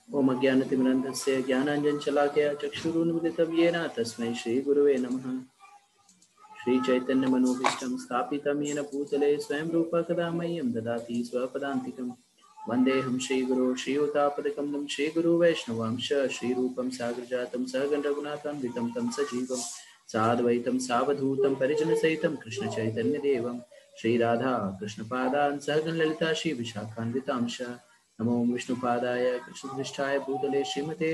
ओम अज्ञानतिमिरन्धस्य ज्ञानाञ्जनशलाकया चक्षुरुन्मिलितं येन तस्मै श्रीगुरुवे नमः। श्रीचैतन्यमनोभीष्टं स्थापितं येन भूतले स्वयं रूपः कदा मह्यं ददाति स्वपदान्तिकं। वन्देऽहं श्रीगुरो श्रीयुतापदकमलं श्रीगुरु वैष्णवांश श्रीरूपं साग्रजातं सहगण रघुनाथान्वितं तं सजीवं साद्वैतं सावधूतं परिजनसहितं कृष्णचैतन्यदेवं श्रीराधा कृष्णपादान् सहगण ललिता श्रीविशाखान्वितांश। नमो विष्णुपादाय कृष्णपृष्ठाय भूतले श्रीमते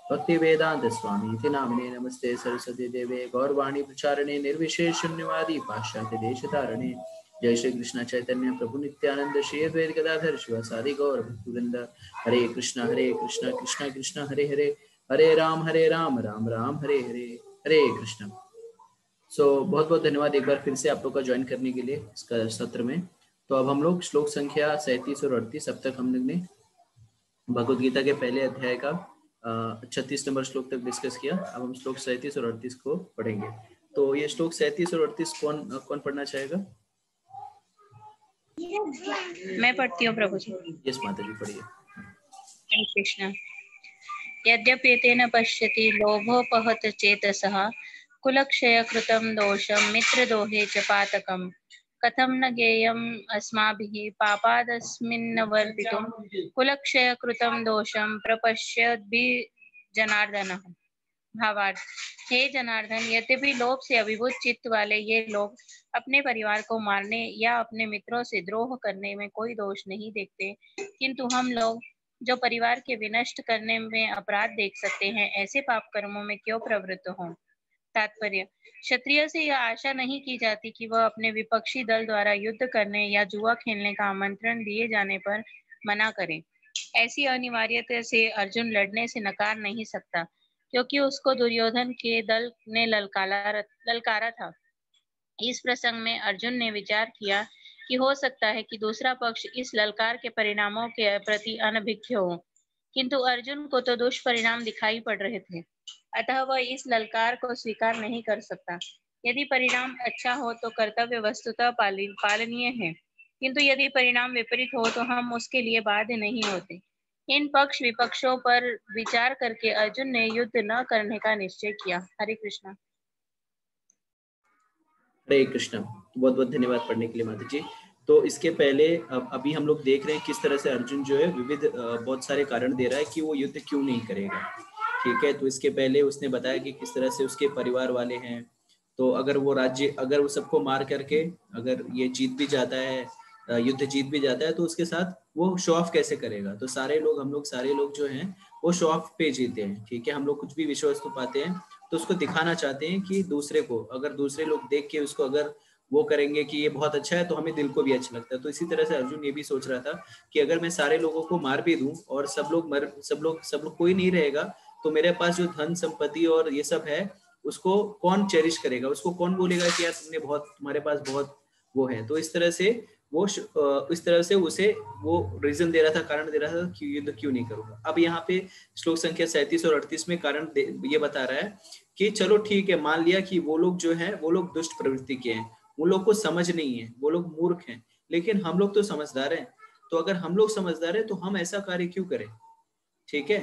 भक्तिवेदांत स्वामी नामिने नमस्ते सरस्वती देवे गौरवाणी प्रचारणे निर्विशेष शून्यवादी पाश्चात्य देशतारणे। जय श्री कृष्ण चैतन्य प्रभु नित्यानंद श्री अद्वैत गदाधर शिवासादि गौर भक्तवृंद। हरे कृष्ण कृष्ण कृष्ण हरे हरे, हरे राम राम राम हरे हरे, हरे कृष्ण। बहुत बहुत धन्यवाद एक बार फिर से आप लोग का ज्वाइन करने के लिए इसका सत्र में। तो अब हम लोग श्लोक संख्या 37 और 38 अब तक हम लोग ने भगवद गीता के पहले अध्याय का 36 नंबर श्लोक तक डिस्कस किया। अब हम श्लोक 37 और 38 को पढ़ेंगे। तो ये श्लोक 37 और 38 कौन पढ़ना चाहेगा? मैं पढ़ती हूँ प्रभु जी। यस माता जी पढ़िए। हरे कृष्ण। यद्यपेतेन पश्यति लोभोपहत चेतसः कुलक्षय कृतं दोषं मित्रदोहे च पातकम् कथं न ज्ञेयम् अस्माभिः पापादस्मिन्नवर्तितुं कुलक्षय कृतं दोषं प्रपश्यद्भिः जनार्दनः। भावार्थ, हे जनार्दन, यद्यपि लोभ से अभिभूत चित्त वाले ये लोग अपने परिवार को मारने या अपने मित्रों से द्रोह करने में कोई दोष नहीं देखते, किंतु हम लोग जो परिवार के विनष्ट करने में अपराध देख सकते हैं, ऐसे पाप कर्मों में क्यों प्रवृत्त हों। तात्पर्य, क्षत्रिय से यह आशा नहीं की जाती कि वह अपने विपक्षी दल द्वारा युद्ध करने या जुआ खेलने का आमंत्रण दिए जाने पर मना करे। ऐसी अनिवार्यता से अर्जुन लड़ने से नकार नहीं सकता, क्योंकि उसको दुर्योधन के दल ने ललकारा था। इस प्रसंग में अर्जुन ने विचार किया कि हो सकता है कि दूसरा पक्ष इस ललकार के परिणामों के प्रति अनभिज्ञ हो, किंतु अर्जुन को तो दुष्परिणाम दिखाई पड़ रहे थे, अतः वह इस ललकार को स्वीकार नहीं कर सकता। यदि परिणाम अच्छा हो तो कर्तव्य वस्तुतः पालनीय है, किंतु यदि परिणाम विपरीत हो तो हम उसके लिए बाध्य नहीं होते। इन पक्ष विपक्षों पर विचार करके अर्जुन ने युद्ध न करने का निश्चय किया। हरे कृष्णा। हरे कृष्ण। बहुत बहुत धन्यवाद पढ़ने के लिए माता जी। तो इसके पहले अभी हम लोग देख रहे हैं किस तरह से अर्जुन जो है विविध बहुत सारे कारण दे रहा है कि वो युद्ध क्यों नहीं करेगा। ठीक है, तो इसके पहले उसने बताया कि किस तरह से उसके परिवार वाले हैं, तो अगर वो राज्य, अगर वो सबको मार करके अगर ये जीत भी जाता है, युद्ध जीत भी जाता है, तो उसके साथ वो शो ऑफ कैसे करेगा। तो सारे लोग जो हैं वो शो ऑफ पे जीते हैं। ठीक है, हम लोग कुछ भी विषय वस्तु पाते हैं तो उसको दिखाना चाहते हैं कि दूसरे को, अगर दूसरे लोग देख के उसको अगर वो करेंगे कि ये बहुत अच्छा है तो हमें दिल को भी अच्छा लगता है। तो इसी तरह से अर्जुन ये भी सोच रहा था कि अगर मैं सारे लोगों को मार भी दूं और सब लोग कोई नहीं रहेगा, तो मेरे पास जो धन संपत्ति और ये सब है उसको कौन चेरिश करेगा, उसको कौन बोलेगा कि यार तुम्हारे पास बहुत वो है। तो इस तरह से उसे वो रीजन दे रहा था, कारण दे रहा था कि युद्ध क्यों नहीं करूंगा। अब यहाँ पे श्लोक संख्या 37 और 38 में कारण ये बता रहा है कि चलो ठीक है, मान लिया कि वो लोग जो है वो लोग दुष्ट प्रवृत्ति के हैं, उन लोग को समझ नहीं है, वो लोग मूर्ख हैं, लेकिन हम लोग तो समझदार हैं। तो अगर हम लोग समझदार हैं तो हम ऐसा कार्य क्यों करें। ठीक है,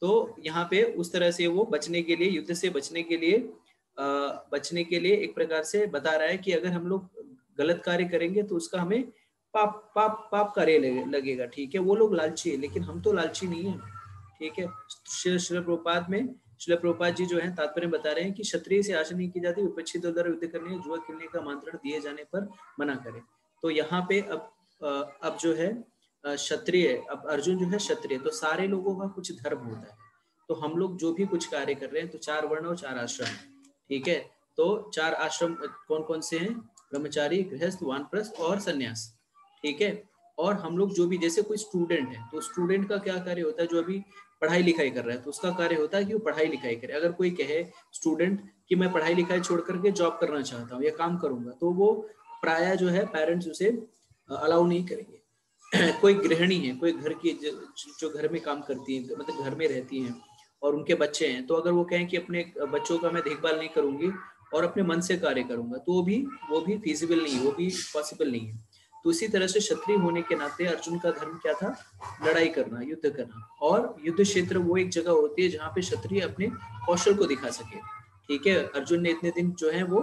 तो यहाँ पे उस तरह से वो बचने के लिए, युद्ध से बचने के लिए एक प्रकार से बता रहा है कि अगर हम लोग गलत कार्य करेंगे तो उसका हमें पाप कार्य लगेगा। ठीक है, वो लोग लालची है लेकिन हम तो लालची नहीं है। ठीक है, श्रील प्रभुपाद जी जो है तात्पर्य बता रहे हैं कि क्षत्रिय से आशा नहीं की जाती, विपक्षी दल द्वारा युद्ध करने, जुआ खेलने का आमंत्रण दिए जाने पर मना करे। तो यहाँ पे अब जो है क्षत्रिय, अब अर्जुन जो है क्षत्रिय, तो सारे लोगों का कुछ धर्म होता है। तो हम लोग जो भी कुछ कार्य कर रहे हैं तो 4 वर्ण और 4 आश्रम। ठीक है, तो 4 आश्रम कौन कौन से हैं? ब्रह्मचारी, गृहस्थ, वानप्रस्थ और सन्यास। ठीक है, और हम लोग जो भी, जैसे कोई स्टूडेंट है तो स्टूडेंट का क्या कार्य होता है, जो अभी पढ़ाई लिखाई कर रहा है तो उसका कार्य होता है कि वो पढ़ाई लिखाई करे। अगर कोई कहे स्टूडेंट कि मैं पढ़ाई लिखाई छोड़ करके जॉब करना चाहता हूँ या काम करूंगा, तो वो प्राय जो है पेरेंट्स उसे अलाउ नहीं करेंगे। कोई गृहिणी है, कोई घर की जो घर में काम करती है, मतलब घर में रहती हैं और उनके बच्चे हैं, तो अगर वो कहें कि अपने बच्चों का मैं देखभाल नहीं करूंगी और अपने मन से कार्य करूंगा, तो वो भी फीजिबल नहीं है, वो भी पॉसिबल नहीं है। तो इसी तरह से क्षत्रिय होने के नाते अर्जुन का धर्म क्या था? लड़ाई करना, युद्ध करना। और युद्ध क्षेत्र वो एक जगह होती है जहाँ पे क्षत्रिय अपने कौशल को दिखा सके। ठीक है, अर्जुन ने इतने दिन जो है वो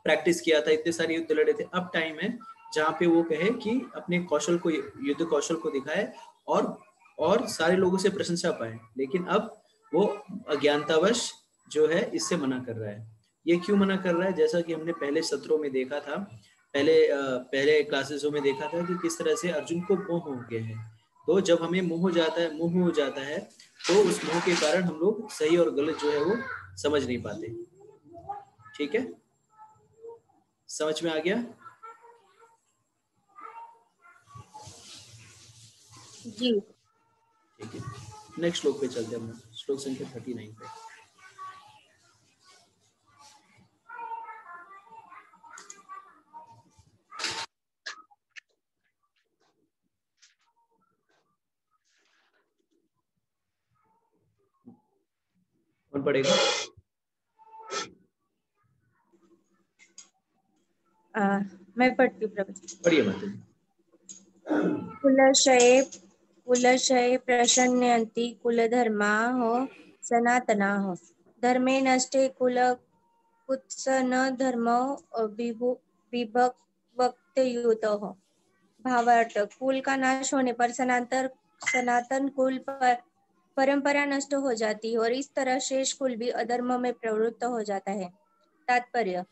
प्रैक्टिस किया था, इतने सारे युद्ध लड़े थे। अब टाइम है जहाँ पे वो कहे कि अपने कौशल को, युद्ध कौशल को दिखाए और सारे लोगों से प्रशंसा पाए। लेकिन अब वो अज्ञानतावश जो है इससे मना कर रहा है। ये क्यों मना कर रहा है? जैसा कि हमने पहले सत्रों में देखा था, पहले क्लासेसों में देखा था कि किस तरह से अर्जुन को मोह हो गया है। तो जब हमें मोह हो जाता है तो उस मोह के कारण हम लोग सही और गलत जो है वो समझ नहीं पाते। ठीक है, समझ में आ गया? जी ठीक है, नेक्स्ट श्लोक पे चलते हैं हम, श्लोक संख्या 39 पे। कौन पढ़ेगा? मैं पढ़ती हूँ प्रभु। पढ़िए माता जी। कुलक्षये प्रशन्यन्ति कुलधर्माः सनातनाः धर्मे नष्टे कुलकुत्स न धर्मो विभक्तयुतः। भावार्थ, कुल का नाश होने पर सनातन कुल परंपरा नष्ट हो जाती है और इस तरह शेष कुल भी अधर्म में प्रवृत्त हो जाता है। तात्पर्य,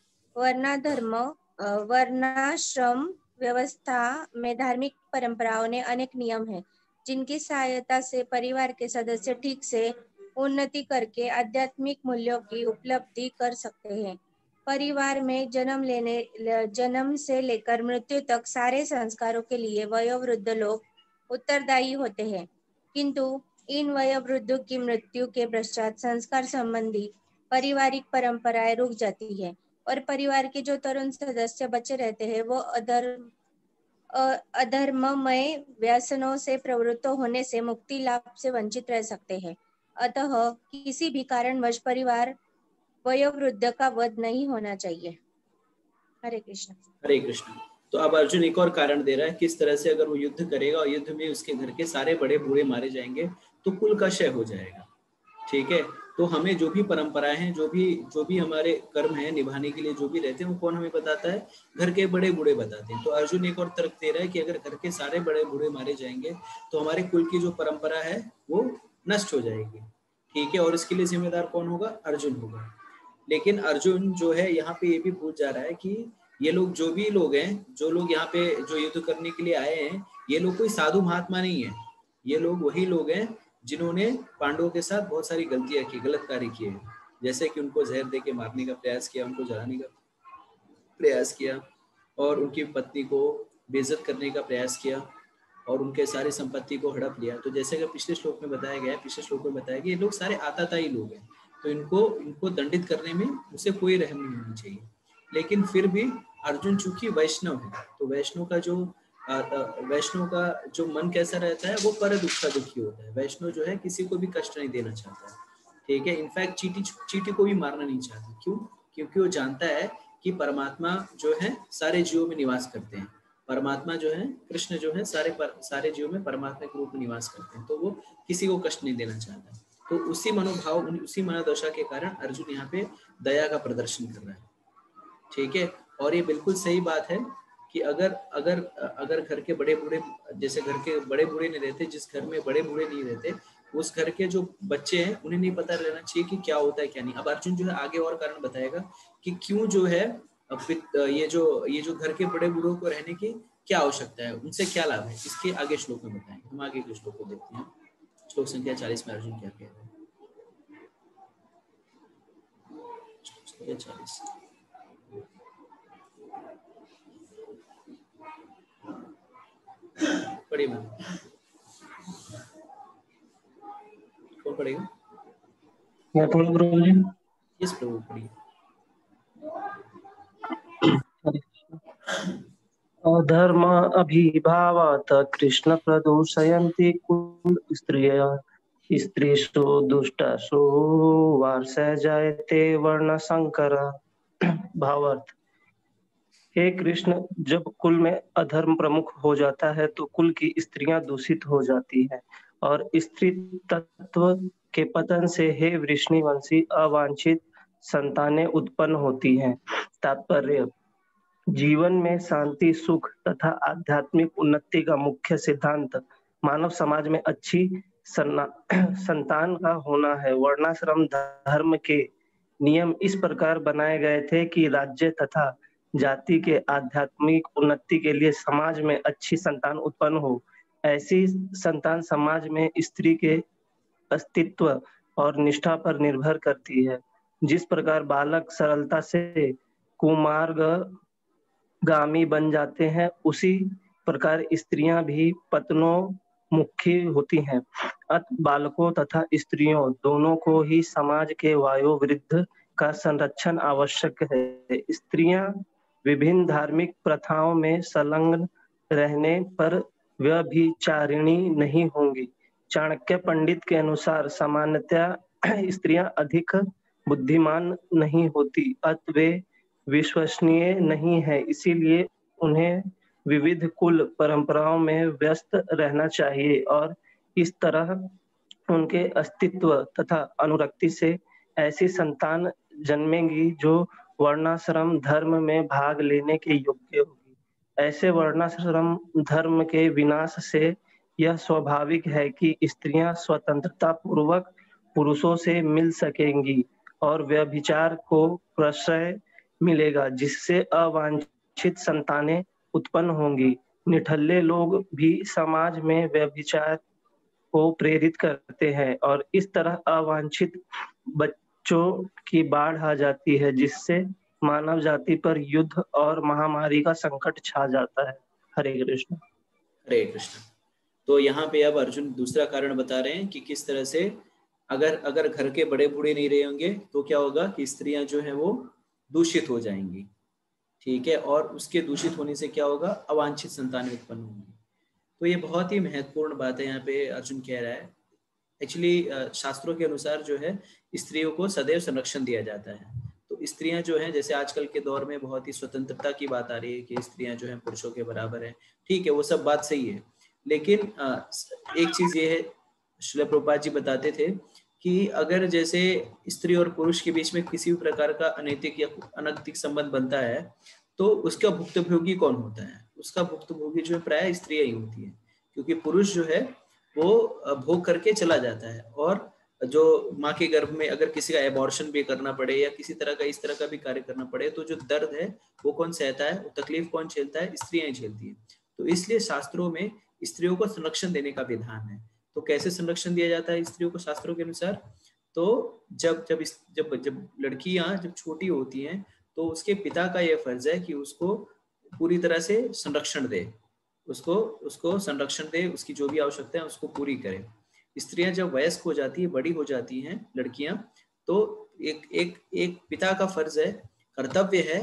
वर्णाश्रम व्यवस्था में धार्मिक परंपराओं ने अनेक नियम हैं जिनकी सहायता से परिवार के सदस्य ठीक से उन्नति करके आध्यात्मिक मूल्यों की उपलब्धि कर सकते हैं। परिवार में जन्म से लेकर मृत्यु तक सारे संस्कारों के लिए वयोवृद्ध लोग उत्तरदायी होते हैं, किंतु इन वयोवृद्धों की मृत्यु के पश्चात संस्कार संबंधी पारिवारिक परंपराएं रुक जाती है और परिवार के जो तरुण सदस्य बचे रहते हैं वो अधर्ममय व्यसनों से प्रवृत्त होने से मुक्ति लाभ से वंचित रह सकते हैं। अतः किसी भी कारणवश परिवार वयोवृद्ध का वध नहीं होना चाहिए। हरे कृष्ण। हरे कृष्ण। तो अब अर्जुन एक और कारण दे रहा है किस तरह से अगर वो युद्ध करेगा और युद्ध में उसके घर के सारे बड़े बूढ़े मारे जाएंगे तो कुल का क्षय हो जाएगा। ठीक है, तो हमें जो भी परंपराएं हैं, जो भी हमारे कर्म हैं निभाने के लिए जो भी रहते हैं, वो कौन हमें बताता है? घर के बड़े बूढ़े बताते हैं। तो अर्जुन एक और तर्क दे रहा है कि अगर घर के सारे बड़े बूढ़े मारे जाएंगे तो हमारे कुल की जो परंपरा है वो नष्ट हो जाएगी। ठीक है, और इसके लिए जिम्मेदार कौन होगा? अर्जुन होगा। लेकिन अर्जुन जो है यहाँ पे ये भी भूल जा रहा है कि ये लोग जो भी लोग हैं, जो लोग यहाँ पे जो युद्ध करने के लिए आए हैं, ये लोग कोई साधु महात्मा नहीं है। ये लोग वही लोग हैं जिन्होंने पांडवों के साथ बहुत सारी गलतियां की, गलत कार्य किए, जैसे कि उनको जहर देके मारने का प्रयास किया, उनको जलाने का प्रयास किया और उनकी पत्नी को बेइज्जत करने का प्रयास किया और उनके सारी संपत्ति को हड़प लिया। तो जैसे कि पिछले श्लोक में बताया गया ये लोग सारे आताताई लोग हैं, तो इनको दंडित करने में उसे कोई रहम नहीं होनी चाहिए। लेकिन फिर भी अर्जुन चूंकि वैष्णव है, तो वैष्णव का जो मन कैसा रहता है, वो पर दुखा दुखी होता है। वैष्णव जो है किसी को भी कष्ट नहीं देना चाहता है। ठीक है, इनफैक्ट चींटी को भी मारना नहीं चाहता। क्यों? क्योंकि वो जानता है कि परमात्मा जो है सारे जीवों में निवास करते हैं। परमात्मा जो है, कृष्ण जो है सारे जीवों में परमात्मा के रूप में निवास करते हैं, तो वो किसी को कष्ट नहीं देना चाहता। तो उसी मनोभाव, उसी मनोदशा के कारण अर्जुन यहाँ पे दया का प्रदर्शन कर रहा है। ठीक है, और ये बिल्कुल सही बात है कि अगर घर के बड़े बूढ़े, जैसे घर के बड़े बूढ़े नहीं रहते, जिस घर में बड़े बूढ़े नहीं रहते, उस घर के जो बच्चे हैं उन्हें नहीं पता रहना चाहिए कि क्या होता है क्या नहीं। अब अर्जुन जो है आगे और कारण बताएगा कि क्यों जो है ये जो घर के बड़े बूढ़ों को रहने की क्या आवश्यकता है, उनसे क्या लाभ है, इसके आगे श्लोक में बताएंगे। हम आगे के श्लोक को देखते हैं। श्लोक संख्या 40 में अर्जुन क्या कह रहे हैं? 40 पढ़िए। कौन पढ़ेगा? मैं पढ़ूं प्रभु जी? यस प्रभु, पढ़िए। अधर्म अभिभावात् कृष्ण प्रदूषयन्ति कुल स्त्रीषु दुष्टासु वार्ष्य जायते वर्ण संकर। भावार्थ, हे कृष्ण, जब कुल में अधर्म प्रमुख हो जाता है तो कुल की स्त्रियां दूषित हो जाती हैं और स्त्री तत्व के पतन से हे वृष्णिवंशी अवांछित संतानें उत्पन्न होती हैं। तात्पर्य: जीवन में शांति, सुख तथा आध्यात्मिक उन्नति का मुख्य सिद्धांत मानव समाज में अच्छी संतान का होना है। वर्णाश्रम धर्म के नियम इस प्रकार बनाए गए थे कि राज्य तथा जाति के आध्यात्मिक उन्नति के लिए समाज में अच्छी संतान उत्पन्न हो। ऐसी संतान समाज में स्त्री के अस्तित्व और निष्ठा पर निर्भर करती है। जिस प्रकार बालक सरलता से कुमार्ग गामी बन जाते हैं, उसी प्रकार स्त्रियां भी पतनोमुखी होती हैं। अतः बालकों तथा स्त्रियों दोनों को ही समाज के वयोवृद्ध का संरक्षण आवश्यक है। स्त्रियां विभिन्न धार्मिक प्रथाओं में संलग्न रहने पर व्यभिचारिणी नहीं होंगी। चाणक्य पंडित के अनुसार सामान्यतः स्त्रियां अधिक बुद्धिमान नहीं होती, अतः वे विश्वसनीय नहीं है, इसीलिए उन्हें विविध कुल परंपराओं में व्यस्त रहना चाहिए और इस तरह उनके अस्तित्व तथा अनुरक्ति से ऐसी संतान जन्मेगी जो वर्णाश्रम धर्म में भाग लेने के योग्य होगी। ऐसे वर्णाश्रम धर्म के विनाश से यह स्वाभाविक है कि स्त्रियां स्वतंत्रता पूर्वक पुरुषों से मिल सकेंगी और व्यभिचार को प्रश्रय मिलेगा, जिससे अवांछित संतानें उत्पन्न होंगी। निठल्ले लोग भी समाज में व्यभिचार को प्रेरित करते हैं और इस तरह अवांछित बच्चों की बाढ़ आ जाती है, जिससे मानव जाति पर युद्ध और महामारी का संकट छा जाता है। हरे कृष्ण। हरे कृष्ण। तो यहाँ पे अब अर्जुन दूसरा कारण बता रहे हैं कि किस तरह से अगर घर के बड़े बूढ़े नहीं रहे होंगे तो क्या होगा कि स्त्रियां जो है वो दूषित हो जाएंगी, ठीक है, और उसके दूषित होने से क्या होगा, अवांछित संतानें उत्पन्न होंगी। तो ये बहुत ही महत्वपूर्ण बात है यहाँ पे अर्जुन कह रहा है। एक्चुअली शास्त्रों के अनुसार जो है स्त्रियों को सदैव संरक्षण दिया जाता है। तो स्त्रियां जो हैं, जैसे आजकल के दौर में बहुत ही स्वतंत्रता की बात आ रही है कि स्त्रियां जो हैं पुरुषों के बराबर हैं, ठीक है, वो सब बात सही है, लेकिन एक चीज ये है, श्रील प्रभुपाद जी बताते थे कि अगर जैसे स्त्री और पुरुष के बीच में किसी भी प्रकार का अनैतिक या अनैतिक संबंध बनता है तो उसका भुक्तभोगी कौन होता है? उसका भुक्तभोगी जो है प्राय स्त्रियां ही होती है, क्योंकि पुरुष जो है वो भोग करके चला जाता है, और जो माँ के गर्भ में अगर किसी का एबॉर्शन भी करना पड़े या किसी तरह का इस तरह का भी कार्य करना पड़े तो जो दर्द है वो कौन सहता है, वो तकलीफ कौन झेलता है? स्त्रियां ही झेलती है। तो इसलिए शास्त्रों में स्त्रियों को संरक्षण देने का विधान है। तो कैसे संरक्षण दिया जाता है स्त्रियों को शास्त्रों के अनुसार? तो जब जब जब जब लड़कियां जब छोटी होती हैं तो उसके पिता का यह फर्ज है कि उसको पूरी तरह से संरक्षण दे, उसको संरक्षण दे, उसकी जो भी आवश्यकता है उसको पूरी करे। स्त्रियां जब वयस्क हो जाती है, बड़ी हो जाती हैं लड़कियां, तो एक पिता का फर्ज है, कर्तव्य है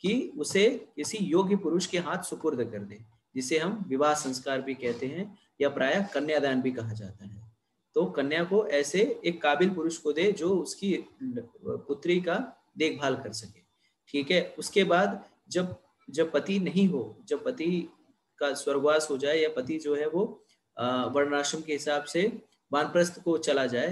कि उसे किसी योग्य पुरुष के हाथ सुपुर्द कर दे, जिसे हम विवाह संस्कार भी कहते हैं या प्रायः कन्यादान भी कहा जाता है। तो कन्या को ऐसे एक काबिल पुरुष को दे जो उसकी पुत्री का देखभाल कर सके, ठीक है। उसके बाद जब पति नहीं हो, जब पति का स्वर्गवास हो जाए या पति जो है वो वर्णाश्रम के हिसाब से वानप्रस्थ को चला जाए,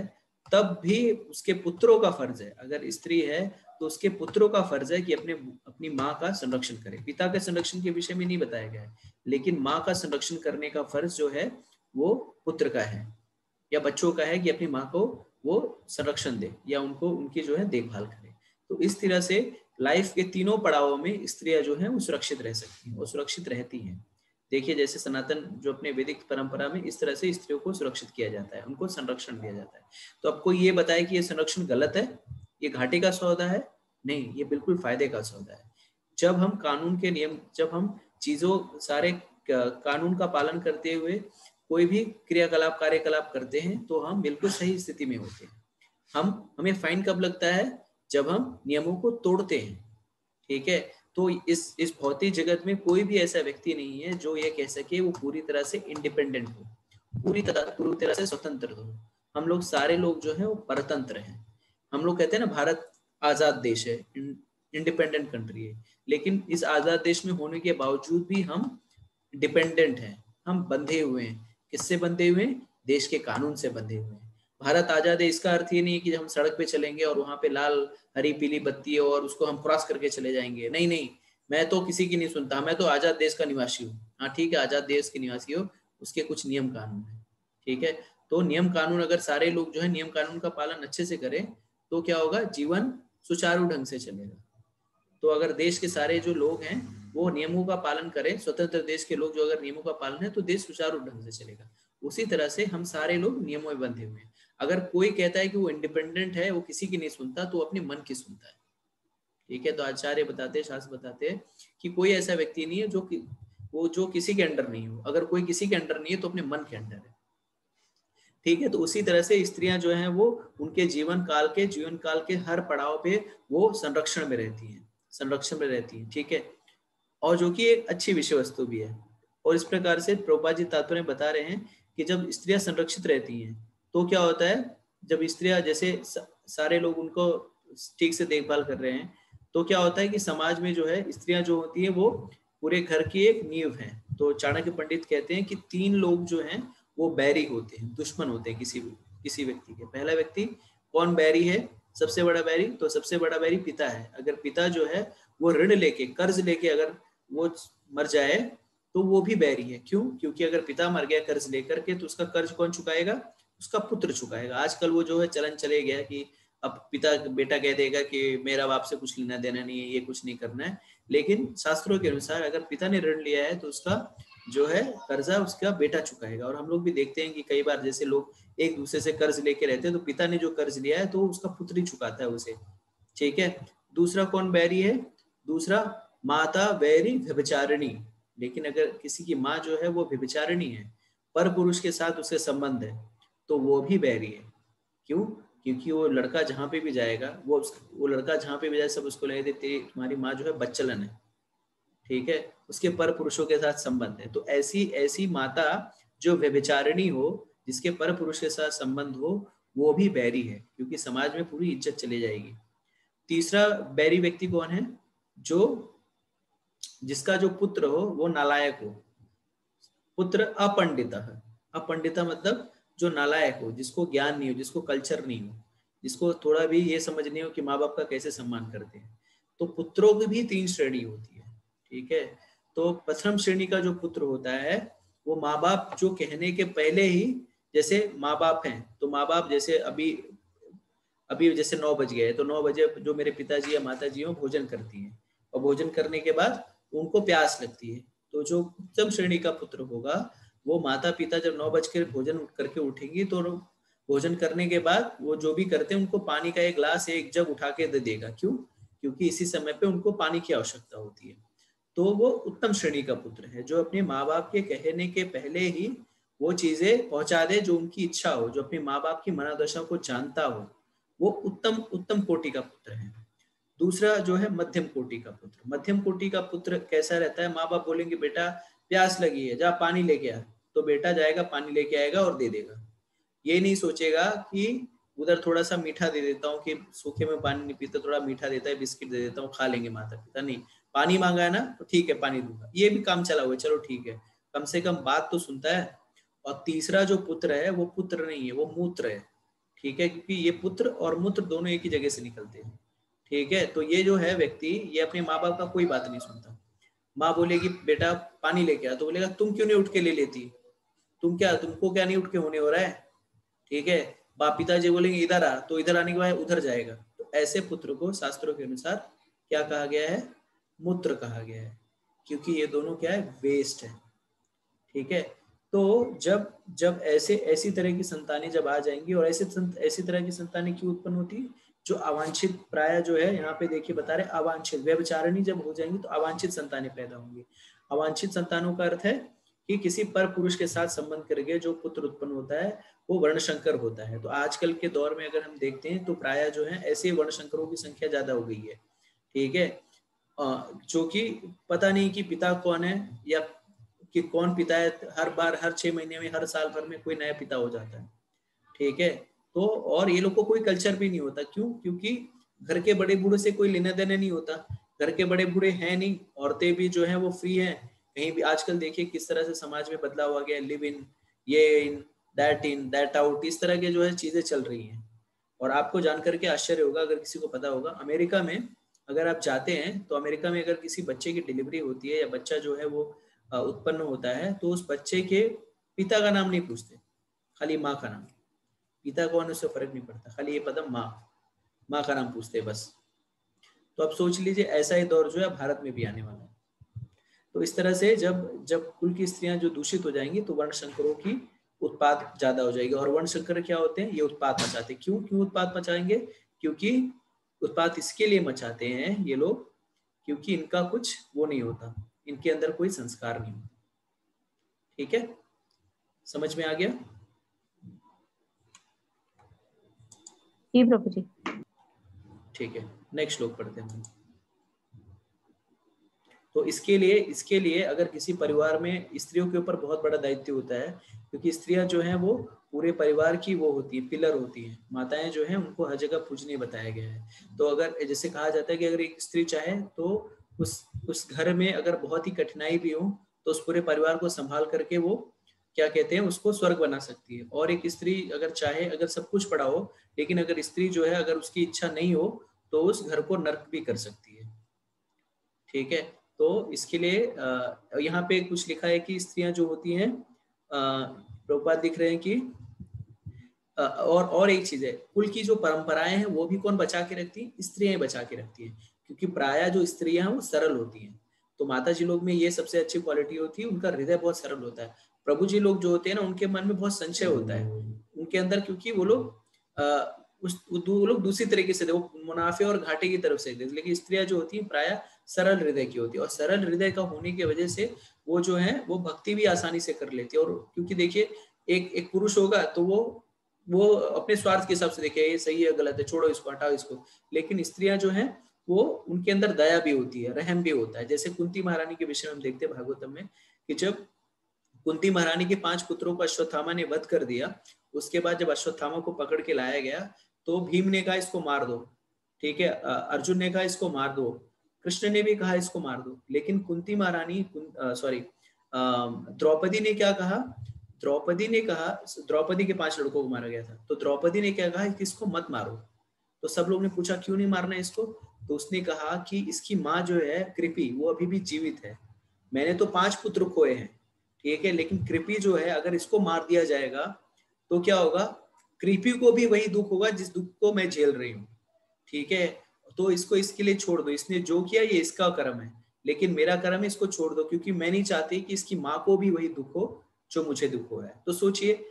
तब भी उसके पुत्रों का फर्ज है, अगर स्त्री है तो उसके पुत्रों का फर्ज है कि अपनी माँ का संरक्षण करे। पिता के संरक्षण के विषय में नहीं बताया गया है, लेकिन माँ का संरक्षण करने का फर्ज जो है वो पुत्र का है या बच्चों का है कि अपनी माँ को वो संरक्षण दे या उनको उनकी जो है देखभाल करे। तो इस तरह से लाइफ के तीनों पड़ावों में स्त्रियां जो है वो सुरक्षित रह सकती हैं, वो सुरक्षित रहती हैं। देखिए जैसे सनातन जो अपने वैदिक परंपरा में इस तरह से स्त्रियों को सुरक्षित किया जाता है, उनको संरक्षण दिया जाता है। तो आपको ये बताए कि ये संरक्षण गलत है, ये घाटे का सौदा है? नहीं, ये बिल्कुल फायदे का सौदा है। जब हम कानून के नियम, जब हम चीजों सारे कानून का पालन करते हुए कोई भी कार्यकलाप करते हैं तो हम बिल्कुल सही स्थिति में होते हैं। हमें फाइन कब लगता है? जब हम नियमों को तोड़ते हैं, ठीक है। तो इस भौतिक जगत में कोई भी ऐसा व्यक्ति नहीं है जो ये कह सके वो पूरी तरह से इंडिपेंडेंट हो, पूरी तरह से स्वतंत्र हो। हम लोग सारे लोग जो है वो परतंत्र हैं। हम लोग कहते हैं ना भारत आजाद देश है, इंडिपेंडेंट कंट्री है, लेकिन इस आजाद देश में होने के बावजूद भी हम डिपेंडेंट हैं, हम बंधे हुए हैं। किससे बंधे हुए हैं? देश के कानून से बंधे हुए हैं। भारत आजाद है इसका अर्थ ये नहीं है कि हम सड़क पे चलेंगे और वहां पे लाल हरी पीली बत्ती है और उसको हम क्रॉस करके चले जाएंगे। नहीं नहीं, मैं तो किसी की नहीं सुनता, मैं तो आजाद देश का निवासी हूँ। हाँ ठीक है, आजाद देश के निवासी हो, उसके कुछ नियम कानून है, ठीक है। तो नियम कानून अगर सारे लोग जो है नियम कानून का पालन अच्छे से करें तो क्या होगा, जीवन सुचारू ढंग से चलेगा। तो अगर देश के सारे जो लोग हैं वो नियमों का पालन करें, स्वतंत्र देश के लोग जो अगर नियमों का पालन है तो देश सुचारू ढंग से चलेगा। उसी तरह से हम सारे लोग नियमों में बंधे हुए हैं। अगर कोई कहता है कि वो इंडिपेंडेंट है, वो किसी की नहीं सुनता, तो अपने मन की सुनता है, ठीक है। तो आचार्य बताते हैं, शास्त्र बताते हैं कि कोई ऐसा व्यक्ति नहीं है जो किसी के अंडर नहीं हो। अगर कोई किसी के अंडर नहीं है तो अपने मन के अंडर है, ठीक है। तो उसी तरह से स्त्रियां जो हैं वो उनके जीवन काल के हर पड़ाव पे वो संरक्षण में रहती हैं, ठीक है। और जो कि एक अच्छी विषय वस्तु भी है। और इस प्रकार से प्रभुपाद जी तात्पर्य बता रहे हैं कि जब स्त्रियां संरक्षित रहती हैं तो क्या होता है, जब स्त्रियां जैसे सारे लोग उनको ठीक से देखभाल कर रहे हैं तो क्या होता है कि समाज में जो है स्त्रियां जो होती है वो पूरे घर की एक नींव है। तो चाणक्य पंडित कहते हैं कि 3 लोग जो हैं वो बैरी होते हैं, दुश्मन होते हैं किसी व्यक्ति के। पहला व्यक्ति कौन बैरी है, सबसे बड़ा बैरी? तो सबसे बड़ा बैरी पिता है। अगर पिता जो है वो ऋण लेके, कर्ज लेके अगर वो मर जाए तो वो भी बैरी है। क्यों? क्योंकि अगर पिता मर गया कर्ज लेकर के तो उसका कर्ज कौन चुकाएगा? उसका पुत्र चुकाएगा। आजकल वो जो है चलन चले गया कि अब बेटा कह देगा कि मेरा बाप से कुछ लेना देना नहीं है, ये कुछ नहीं करना है। लेकिन शास्त्रों के अनुसार अगर पिता ने ऋण लिया है तो उसका जो है कर्जा उसका बेटा चुकाएगा। और हम लोग भी देखते हैं कि कई बार जैसे लोग एक दूसरे से कर्ज लेके रहते हैं तो पिता ने जो कर्ज लिया है तो उसका पुत्र ही चुकाता है उसे, ठीक है। दूसरा कौन बैरी है? दूसरा माता बैरी व्यभिचारिणी। लेकिन अगर किसी की माँ जो है वो व्यभिचारिणी है, पर पुरुष के साथ उसके संबंध है, तो वो भी बैरी है। क्यों? क्योंकि वो लड़का जहाँ पे भी जाएगा वो लड़का जहाँ पे भी जाए सब उसको लगे देते तुम्हारी माँ जो है बच्चलन है, ठीक है, उसके पर पुरुषों के साथ संबंध है। तो ऐसी माता जो व्यभिचारिणी हो, जिसके पर पुरुष के साथ संबंध हो, वो भी बैरी है, क्योंकि समाज में पूरी इज्जत चली जाएगी। तीसरा बैरी व्यक्ति कौन है? जिसका जो पुत्र हो वो नालायक हो। पुत्र अपंडिता मतलब जो नालायक हो, जिसको ज्ञान नहीं हो, जिसको कल्चर नहीं हो, जिसको थोड़ा भी ये समझ नहीं हो कि माँ बाप का कैसे सम्मान करते हैं। तो पुत्रों की भी 3 श्रेणी होती है, ठीक है। तो प्रथम श्रेणी का जो पुत्र होता है वो माँ बाप जो कहने के पहले ही, जैसे माँ बाप हैं तो माँ बाप जैसे अभी जैसे 9 बज गए तो 9 बजे जो मेरे पिताजी या माताजी हो भोजन करती हैं, और भोजन करने के बाद उनको प्यास लगती है। तो जो उत्तम श्रेणी का पुत्र होगा वो माता पिता जब 9 बज के भोजन करके उठेंगी तो भोजन करने के बाद वो जो भी करते हैं उनको पानी का एक गिलास एक जग उठा के दे देगा। क्यों? क्योंकि इसी समय पे उनको पानी की आवश्यकता होती है। तो वो उत्तम श्रेणी का पुत्र है जो अपने माँ बाप के कहने के पहले ही वो चीजें पहुंचा दे जो उनकी इच्छा हो, जो अपने माँ बाप की मनोदशा को जानता हो, वो उत्तम कोटि का पुत्र है। दूसरा जो है मध्यम कोटि का पुत्र। मध्यम कोटि का पुत्र कैसा रहता है? माँ बाप बोलेंगे बेटा प्यास लगी है, जा पानी लेके आ, तो बेटा जाएगा पानी लेके आएगा और दे देगा। ये नहीं सोचेगा कि उधर थोड़ा सा मीठा दे देता हूँ, कि सूखे में पानी नहीं पीता, थोड़ा मीठा देता है, बिस्किट दे देता हूँ, खा लेंगे माता पिता। नहीं, पानी मांगा है ना तो ठीक है पानी दूंगा, ये भी काम चला हुआ है, चलो ठीक है, कम से कम बात तो सुनता है। और तीसरा जो पुत्र है वो पुत्र नहीं है, वो मूत्र है, ठीक है, क्योंकि ये पुत्र और मूत्र दोनों एक ही जगह से निकलते हैं, ठीक है। तो ये जो है व्यक्ति ये अपने माँ बाप का कोई बात नहीं सुनता। माँ बोलेगी बेटा पानी लेके आ, तो बोलेगा तुम क्यों नहीं उठ के ले लेती, तुमको क्या नहीं उठ के होने हो रहा है, ठीक है। बाप पिताजी बोलेंगे इधर आ, तो इधर आने के बाद उधर जाएगा। तो ऐसे पुत्र को शास्त्रों के अनुसार क्या कहा गया है? मूत्र कहा गया है, क्योंकि ये दोनों क्या है? वेस्ट है, ठीक है। तो जब ऐसी तरह की संतानें जब आ जाएंगी, और ऐसी तरह की संतानें क्यों उत्पन्न होती है? जो अवांछित, प्राय जो है यहाँ पे देखिए बता रहे अवांछित, व्यभिचारिणी जब हो जाएंगी तो अवांछित संतानें पैदा होंगी। अवांछित संतानों का अर्थ है कि किसी पर पुरुष के साथ संबंध करके जो पुत्र उत्पन्न होता है वो वर्णशंकर होता है। तो आजकल के दौर में अगर हम देखते हैं तो प्राय जो है ऐसे वर्णशंकरों की संख्या ज्यादा हो गई है, ठीक है। जो कि पता नहीं कि पिता कौन है या कि कौन पिता है, हर 6 महीने में, हर साल भर में कोई नया पिता हो जाता है, ठीक है। तो और ये लोग को कोई कल्चर भी नहीं होता। क्यों? क्योंकि घर के बड़े बूढ़े से कोई लेना देना नहीं होता, घर के बड़े बूढ़े हैं नहीं, औरतें भी जो है वो फ्री हैं। कहीं भी आजकल देखिए किस तरह से समाज में बदलाव आ गया, लिव इन, ये इन दैट आउट, इस तरह के जो है चीजें चल रही हैं। और आपको जानकर के आश्चर्य होगा, अगर किसी को पता होगा, अमेरिका में अगर आप जाते हैं तो अमेरिका में अगर किसी बच्चे की डिलीवरी होती है या बच्चा जो है वो उत्पन्न होता है, तो उस बच्चे के पिता का नाम नहीं पूछते, खाली माँ का नाम। पिता कौन, उससे फर्क नहीं पड़ता, खाली ये पता माँ का नाम पूछते हैं बस। तो आप सोच लीजिए ऐसा ही दौर जो है भारत में भी आने वाला है। तो इस तरह से जब जब कुल की स्त्रियां जो दूषित हो जाएंगी तो वर्ण संकरों की उत्पाद ज्यादा हो जाएगी। और वर्ण संकर क्या होते हैं, ये उत्पाद मचाते हैं। क्यों उत्पाद मचाएंगे? क्योंकि उत्पाद इसके लिए मचाते हैं ये लोग क्योंकि इनका कुछ वो नहीं होता, इनके अंदर कोई संस्कार नहीं होता। ठीक है, समझ में आ गया? जी प्रभु जी। ठीक है, नेक्स्ट श्लोक पढ़ते हैं। तो इसके लिए अगर किसी परिवार में स्त्रियों के ऊपर बहुत बड़ा दायित्व होता है, क्योंकि स्त्रियां जो हैं वो पूरे परिवार की वो होती है, पिलर होती हैं। माताएं जो हैं उनको हर जगह पूजनीय बताया गया है। तो अगर जैसे कहा जाता है कि अगर एक स्त्री चाहे तो उस घर में अगर बहुत ही कठिनाई भी हो तो उस पूरे परिवार को संभाल करके वो क्या कहते हैं, उसको स्वर्ग बना सकती है। और एक स्त्री अगर चाहे, अगर सब कुछ पड़ा हो, लेकिन अगर स्त्री जो है अगर उसकी इच्छा नहीं हो तो उस घर को नर्क भी कर सकती है। ठीक है, तो इसके लिए यहाँ पे कुछ लिखा है कि स्त्रियां जो होती हैं, प्रभुपाद दिख रहे हैं कि और एक चीज है, कुल की जो परंपराएं हैं वो भी कौन बचा के रखती है? स्त्रियां बचा के रखती हैं। क्योंकि प्रायः जो स्त्रियां हैं वो सरल होती हैं। तो माता जी लोग में ये सबसे अच्छी क्वालिटी होती है, उनका हृदय बहुत सरल होता है। प्रभु जी लोग जो होते हैं ना, उनके मन में बहुत संशय होता है उनके अंदर, क्योंकि वो लोग वो लोग दूसरी तरीके से, वो मुनाफे और घाटे की तरफ से। लेकिन स्त्रियां जो होती हैं प्रायः सरल हृदय की होती है, और सरल हृदय का होने की वजह से वो जो है वो भक्ति भी आसानी से कर लेती है। और क्योंकि देखिए एक पुरुष होगा तो वो अपने स्वार्थ के हिसाब से देखे ये सही है गलत है, छोड़ो इसको, हटाओ इसको। लेकिन स्त्रियां जो हैं वो उनके अंदर दया भी होती है, रहम भी होता है। जैसे कुंती महारानी के विषय में हम देखते हैं भागवतम में कि जब कुंती महारानी के 5 पुत्रों को अश्वत्थामा ने वध कर दिया, उसके बाद जब अश्वत्थामा को पकड़ के लाया गया तो भीम ने कहा इसको मार दो, ठीक है, अर्जुन ने कहा इसको मार दो, कृष्ण ने भी कहा इसको मार दो। लेकिन कुंती महारानी द्रौपदी ने क्या कहा? द्रौपदी ने कहा, द्रौपदी के 5 लड़कों को मारा गया था, तो द्रौपदी ने क्या कहा कि इसको मत मारो। तो सब लोग ने पूछा क्यों नहीं मारना इसको? तो उसने कहा कि इसकी माँ जो है कृपि, वो अभी भी जीवित है। मैंने तो 5 पुत्र खोए हैं, ठीक है, लेकिन कृपि जो है अगर इसको मार दिया जाएगा तो क्या होगा? कृपि को भी वही दुख होगा जिस दुख को मैं झेल रही हूँ, ठीक है। तो इसको इसके लिए छोड़ दो, इसने जो किया ये इसका कर्म है, लेकिन मेरा कर्म है इसको छोड़ दो, क्योंकि मैं नहीं चाहती कि इसकी माँ को भी वही दुख हो जो मुझे दुख हो है। तो सोचिए,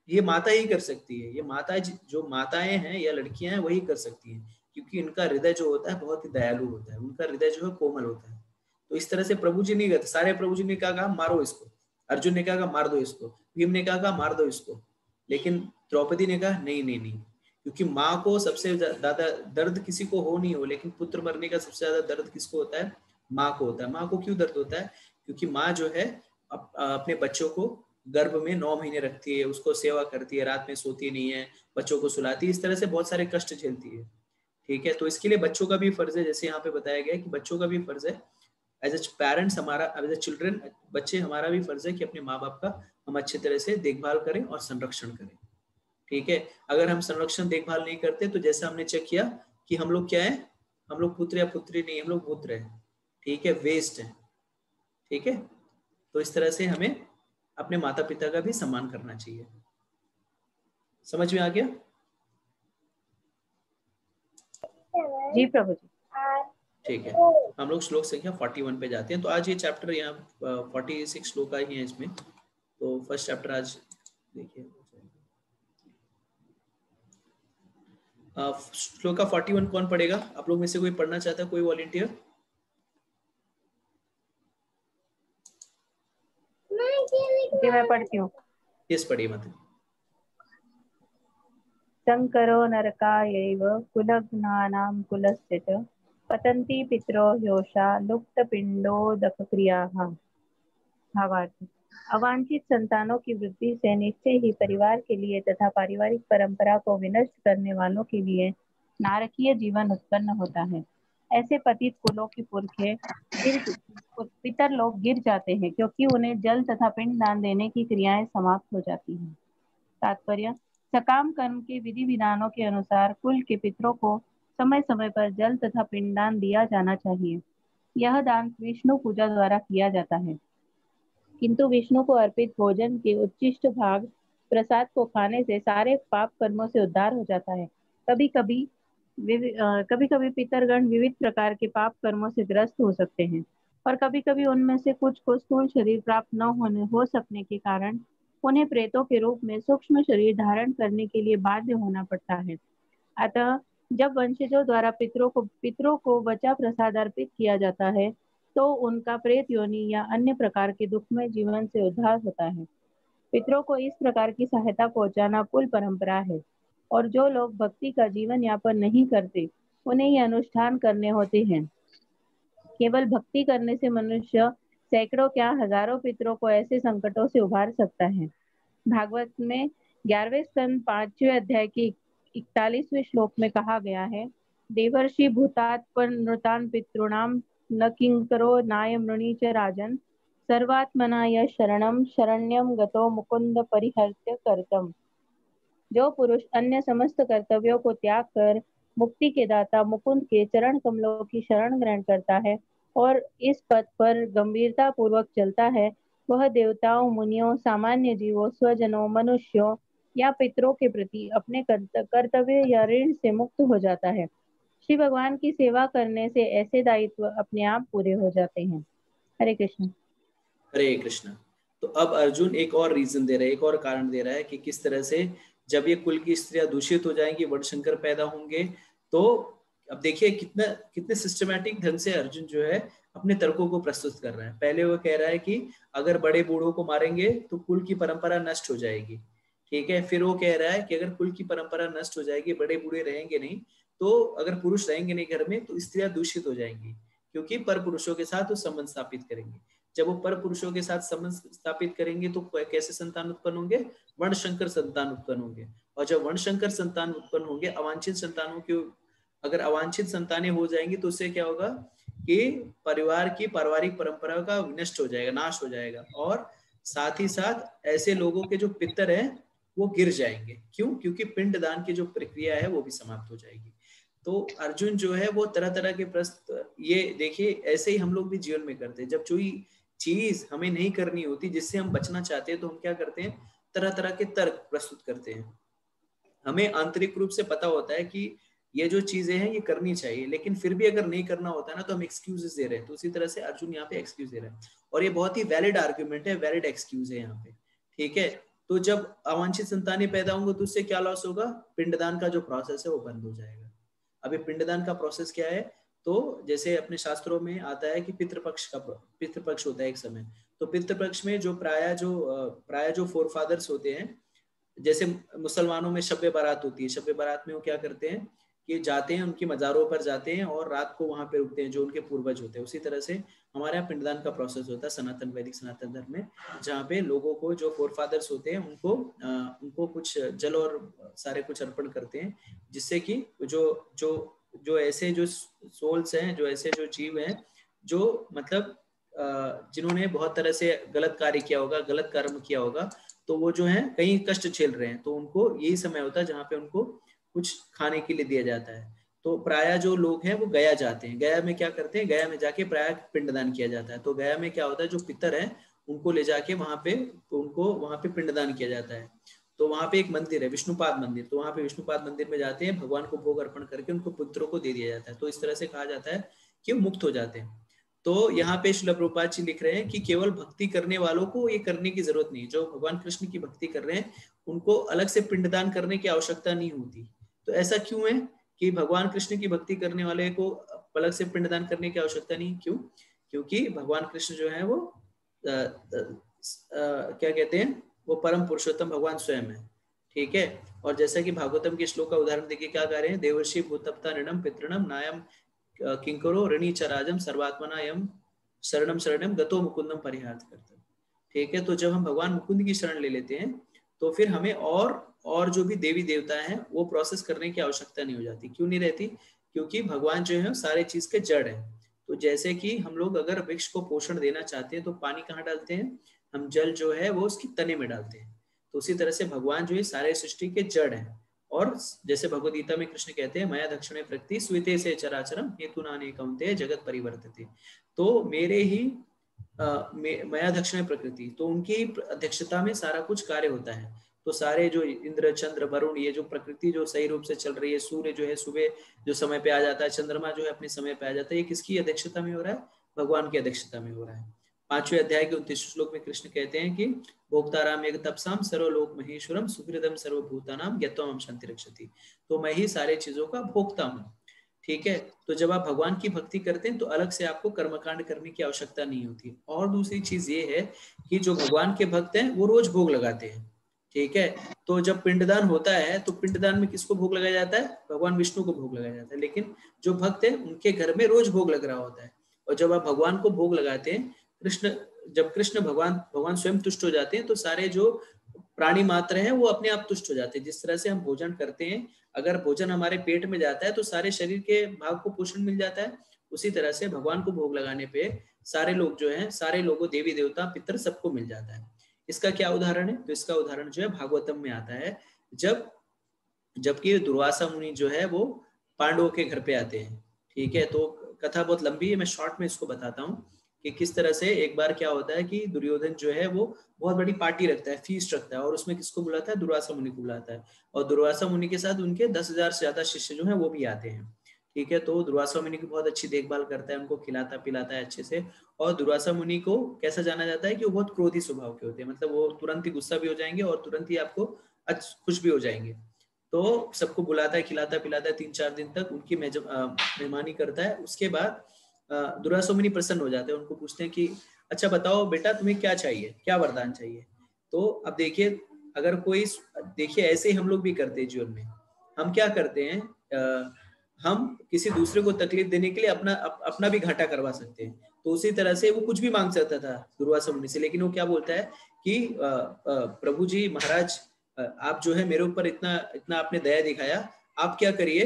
ये माता ही कर सकती है, ये माता जो माताएं हैं या लड़कियां हैं वही कर सकती हैं, क्योंकि इनका हृदय जो होता है बहुत ही दयालु होता है, उनका हृदय जो है कोमल होता है। तो इस तरह से प्रभु जी नहीं करते, सारे प्रभु जी ने कहा मारो इसको, अर्जुन ने कहा मार दो इसको, भीम ने कहा मार दो इसको, लेकिन द्रौपदी ने कहा नहीं नहीं नहीं, क्योंकि माँ को सबसे ज्यादा दर्द किसी को हो नहीं हो, लेकिन पुत्र मरने का सबसे ज्यादा दर्द किसको होता है? माँ को होता है। माँ को क्यों दर्द होता है? क्योंकि माँ जो है अपने बच्चों को गर्भ में 9 महीने रखती है, उसको सेवा करती है, रात में सोती नहीं है, बच्चों को सुलाती है, इस तरह से बहुत सारे कष्ट झेलती है, ठीक है। तो इसके लिए बच्चों का भी फर्ज है, जैसे यहाँ पे बताया गया है कि बच्चों का भी फर्ज है, एज ए पेरेंट्स हमारा, एज ए चिल्ड्रन, बच्चे हमारा भी फर्ज है कि अपने माँ बाप का हम अच्छी तरह से देखभाल करें और संरक्षण करें, ठीक है। अगर हम संरक्षण देखभाल नहीं करते तो जैसा हमने चेक किया कि हम लोग क्या है, हम लोग पुत्र या पुत्री नहीं, हम लोग पुत्र है, ठीक है, वेस्ट है, ठीक है। तो इस तरह से हमें अपने माता पिता का भी सम्मान करना चाहिए। समझ में आ गया? जी प्रभु जी। ठीक है, हम लोग श्लोक संख्या 41 पे जाते हैं। तो आज ये चैप्टर यहाँ 46 श्लोक ही है इसमें, तो फर्स्ट चैप्टर आज देखिए। श्लोक का 41 कौन पढ़ेगा? आप लोग में से कोई पढ़ना चाहता है? कोई वॉलंटियर? जी मैं पढ़ती हूँ। यस, पढ़िए मतलब। संकरो नरकायैव कुलघ्नानां कुलस्य च पतन्ति पितरो ह्योषा लुप्तपिण्डोदकक्रियाः। भावार्थ: अवांछित संतानों की वृद्धि से निश्चय ही परिवार के लिए तथा पारिवारिक परंपरा को विनष्ट करने वालों के लिए नारकीय जीवन उत्पन्न होता है। ऐसे पतित कुलों के पुरखे पितर लोग गिर जाते हैं, क्योंकि उन्हें जल तथा पिंड दान देने की क्रियाएं समाप्त हो जाती हैं। तात्पर्य: सकाम कर्म के विधि विधानों के अनुसार कुल के पितरों को समय समय पर जल तथा पिंडदान दिया जाना चाहिए। यह दान विष्णु पूजा द्वारा किया जाता है, किंतु विष्णु को अर्पित भोजन के उच्चिष्ट भाग प्रसाद को खाने से सारे पाप कर्मों से उद्धार हो जाता है। कभी कभी पितरगण विविध प्रकार के पाप कर्मों से ग्रस्त हो सकते हैं, और कभी कभी उनमें से कुछ को स्थूल शरीर प्राप्त न हो सकने के कारण उन्हें प्रेतों के रूप में सूक्ष्म शरीर धारण करने के लिए बाध्य होना पड़ता है। अतः जब वंशजों द्वारा पितरों को बचा प्रसाद अर्पित किया जाता है, तो उनका प्रेत योनि या अन्य प्रकार के दुखमय जीवन से उद्धार होता है। पितरों को इस प्रकार की सहायता पहुंचाना कुल परंपरा है, और जो लोग भक्ति का जीवन यापन नहीं करते, उन्हें ये अनुष्ठान करने होते हैं। केवल भक्ति करने से मनुष्य सैकड़ों क्या हजारों पितरों को ऐसे संकटों से उबार सकता है। भागवत में 11वें स्कंद 5वें अध्याय के 41वें श्लोक में कहा गया है, देवर्षि भूतात्पनृतान पितॄणाम न किंकरो नाय मृणी च राजन सर्वात्मना यः शरणम शरण्यम गतो मुकुंद परिहर्त्य कर्तम। जो पुरुष अन्य समस्त कर्तव्यों को त्याग कर मुक्ति के दाता मुकुंद के चरण कमलों की शरण ग्रहण करता है और इस पथ पर गंभीरता पूर्वक चलता है, वह देवताओं, मुनियों, सामान्य जीवों, स्वजनों, मनुष्यों या पितरों के प्रति अपने कर्तव्य या ऋण से मुक्त हो जाता है। श्री भगवान की सेवा करने से ऐसे दायित्व अपने आप पूरे हो जाते हैं। हरे कृष्ण। हरे कृष्ण। तो अब अर्जुन एक और रीजन दे रहा है, एक और कारण दे रहा है कि किस तरह से जब ये कुल की स्त्रियां दूषित हो जाएंगी, वर्णशंकर पैदा होंगे, तो अब देखिए कितने सिस्टमैटिक ढंग से अर्जुन जो है अपने तर्कों को प्रस्तुत कर रहा है। पहले वो कह रहा है कि अगर बड़े बूढ़ों को मारेंगे तो कुल की परंपरा नष्ट हो जाएगी, ठीक है। फिर वो कह रहा है कि अगर कुल की परंपरा नष्ट हो जाएगी, बड़े बूढ़े रहेंगे नहीं, तो अगर पुरुष रहेंगे नहीं घर में, तो स्त्रियां दूषित हो जाएंगी, क्योंकि पर पुरुषों के साथ वो संबंध स्थापित करेंगे। जब वो पर पुरुषों के साथ संबंध स्थापित करेंगे तो कैसे संतान उत्पन्न होंगे? वर्णशंकर संतान उत्पन्न होंगे। और जब वर्णशंकर संतान उत्पन्न होंगे, अवांछित संतानों की अगर अवांछित संतानें हो जाएंगी तो उससे क्या होगा कि परिवार की पारिवारिक परंपरा का विनष्ट हो जाएगा, नाश हो जाएगा, और साथ ही साथ ऐसे लोगों के जो पितर हैं वो गिर जाएंगे। क्यों? क्योंकि पिंडदान की जो प्रक्रिया है वो भी समाप्त हो जाएगी। तो अर्जुन जो है वो तरह तरह के प्रश्न, ये देखिए ऐसे ही हम लोग भी जीवन में करते हैं। जब कोई चीज हमें नहीं करनी होती, जिससे हम बचना चाहते हैं, तो हम क्या करते हैं? तरह तरह के तर्क प्रस्तुत करते हैं। हमें आंतरिक रूप से पता होता है कि ये जो चीजें हैं ये करनी चाहिए, लेकिन फिर भी अगर नहीं करना होता है ना, तो हम एक्सक्यूजेस दे रहे हैं। तो उसी तरह से अर्जुन यहाँ पे एक्सक्यूज दे रहे हैं, और ये बहुत ही वैलिड आर्ग्यूमेंट है, वैलिड एक्सक्यूज है यहाँ पे, ठीक है। तो जब अवांछित संतानें पैदा होंगे तो उससे क्या लॉस होगा? पिंडदान का जो प्रोसेस है वो बंद हो जाएगा। अभी पिंडदान का प्रोसेस क्या है? तो जैसे अपने शास्त्रों में आता है कि पितृपक्ष होता है एक समय। तो पितृपक्ष में जो प्राय जो फोर फादर्स होते हैं, जैसे मुसलमानों में शब बारात होती है, शब बारात में वो क्या करते हैं कि जाते हैं, उनकी मज़ारों पर जाते हैं और रात को वहां पे रुकते हैं, जो उनके पूर्वज होते हैं। उसी तरह से हमारे यहाँ पिंडदान का प्रोसेस होता है सनातन वैदिक सनातन धर्म में, जहाँ पे लोगों को जो फोर फादर्स होते हैं उनको कुछ जल और सारे कुछ अर्पण करते हैं, जिससे कि जो ऐसे जो सोल्स हैं, जो ऐसे जो जीव हैं, जो मतलब जिन्होंने बहुत तरह से गलत कार्य किया होगा, गलत कर्म किया होगा, तो वो जो है कहीं कष्ट झेल रहे हैं, तो उनको यही समय होता है जहाँ पे उनको कुछ खाने के लिए दिया जाता है। तो प्राय जो लोग हैं वो गया जाते हैं। गया में क्या करते हैं? गया में जाके प्राय पिंडदान किया जाता है। तो गया में क्या होता है, जो पितर है उनको ले जाके वहां पे पिंडदान किया जाता है। तो वहां पे एक मंदिर है, विष्णुपाद मंदिर, तो वहां पे विष्णुपाद मंदिर में जाते हैं, भगवान को भोग अर्पण करके उनको पुत्रों को दे दिया जाता है। तो इस तरह से कहा जाता है कि वो मुक्त हो जाते हैं। तो यहाँ पे श्रील प्रभुपाद जी लिख रहे हैं कि केवल भक्ति करने वालों को ये करने की जरूरत नहीं, जो भगवान कृष्ण की भक्ति कर रहे हैं उनको अलग से पिंडदान करने की आवश्यकता नहीं होती। तो ऐसा क्यों है कि भगवान कृष्ण की भक्ति करने वाले को अलग से पिंडदान करने की आवश्यकता नहीं? क्यों? क्योंकि भगवान कृष्ण जो है वो क्या कहते हैं, वो परम पुरुषोत्तम भगवान स्वयं है, ठीक है। और जैसा कि भागवतम के श्लोक का उदाहरण देखिए, क्या कह रहे हैं? देवर्षि भूतप्ता ऋणम पितृणम नायम किंकरो ऋणी चराजम सर्वात्मना यम शरणम शरणम गतो मुकुंदम परिहार्थ करते, ठीक है। तो जब हम भगवान मुकुंद की शरण ले लेते हैं तो फिर हमें और और जो भी देवी देवता हैं वो प्रोसेस करने की आवश्यकता नहीं हो जाती। क्यों नहीं रहती? क्योंकि भगवान जो है सारे चीज के जड़ है। तो जैसे कि हम लोग अगर वृक्ष को पोषण देना चाहते हैं तो पानी कहाँ डालते हैं? हम जल जो है वो उसकी तने में डालते हैं। तो उसी तरह से भगवान जो है सारे सृष्टि के जड़ है। और जैसे भगवद गीता में कृष्ण कहते हैं मया दक्षिणे प्रकृति स्वीते से चराचरम हेतु नाने कौन्तेय जगत परिवर्तते। तो मेरे ही मया दक्षिणे प्रकृति, तो उनकी अध्यक्षता में सारा कुछ कार्य होता है। तो सारे जो इंद्र चंद्र वरुण ये जो प्रकृति जो सही रूप से चल रही है, सूर्य जो है सुबह जो समय पे आ जाता है, चंद्रमा जो है अपने समय पे आ जाता है, ये किसकी अध्यक्षता में हो रहा है? भगवान की अध्यक्षता में हो रहा है। 5वें अध्याय के 29 श्लोक में कृष्ण कहते हैं कि भोक्ताराम एक तपसाम सर्वलोक महेश्वरम सुहृदम सर्वभूतानाम यत्वम शांति रक्षति। तो मैं ही सारे चीजों का भोक्ता हूँ। ठीक है, तो जब आप भगवान की भक्ति करते हैं तो अलग से आपको कर्मकांड करने की आवश्यकता नहीं होती। और दूसरी चीज ये है कि जो भगवान के भक्त हैं वो रोज भोग लगाते हैं। ठीक है, तो जब पिंडदान होता है तो पिंडदान में किसको भोग लगाया जाता है? भगवान विष्णु को भोग लगाया जाता है। लेकिन जो भक्त है उनके घर में रोज भोग लग रहा होता है। और जब आप भगवान को भोग लगाते हैं, जब कृष्ण भगवान स्वयं तुष्ट हो जाते हैं तो सारे जो प्राणी मात्र है वो अपने आप तुष्ट हो जाते हैं। जिस तरह से हम भोजन करते हैं, अगर भोजन हमारे पेट में जाता है तो सारे शरीर के भाग को पोषण मिल जाता है। उसी तरह से भगवान को भोग लगाने पे सारे लोग जो हैं, सारे लोगों, देवी देवता पितर सबको मिल जाता है। इसका क्या उदाहरण है? तो इसका उदाहरण जो है भागवतम में आता है। जबकि दुर्वासा मुनि जो है वो पांडवों के घर पे आते हैं। ठीक है, तो कथा बहुत लंबी है, मैं शॉर्ट में इसको बताता हूँ कि किस तरह से एक बार क्या होता है कि दुर्योधन जो है वो बहुत बड़ी पार्टी रखता है, फीस्ट रखता है, और उसमें किसको बुलाता है? दुर्वासा मुनि को बुलाता है। और दुर्वासा मुनि के साथ उनके 10,000 से ज्यादा शिष्य जो है वो भी आते हैं। ठीक है, तो दुर्वासा मुनि की बहुत अच्छी देखभाल करता है, उनको खिलाता पिलाता है अच्छे से। और दुर्वासा मुनि को कैसा जाना जाता है कि वो बहुत क्रोधी स्वभाव के होते हैं, मतलब वो तुरंत ही गुस्सा भी हो जाएंगे और तुरंत ही आपको खुश भी हो जाएंगे। तो सबको बुलाता है, खिलाता पिलाता है 3-4 दिन तक, उनकी मेहमानी करता है। उसके बाद दुर्वासा मुनि प्रसन्न हो जाते हैं, उनको पूछते हैं कि अच्छा बताओ बेटा तुम्हें क्या चाहिए, क्या वरदान चाहिए? तो अब देखिए, अगर कोई, देखिए ऐसे ही हम लोग भी करते हैं जीवन में। हम क्या करते हैं, हम किसी दूसरे को तकलीफ देने के लिए अपना भी घाटा करवा सकते हैं। तो उसी तरह से वो कुछ भी मांग सकता था दुर्वासा मुनि से, लेकिन वो क्या बोलता है कि प्रभु जी महाराज, आप जो है मेरे ऊपर इतना इतना आपने दया दिखाया, आप क्या करिए,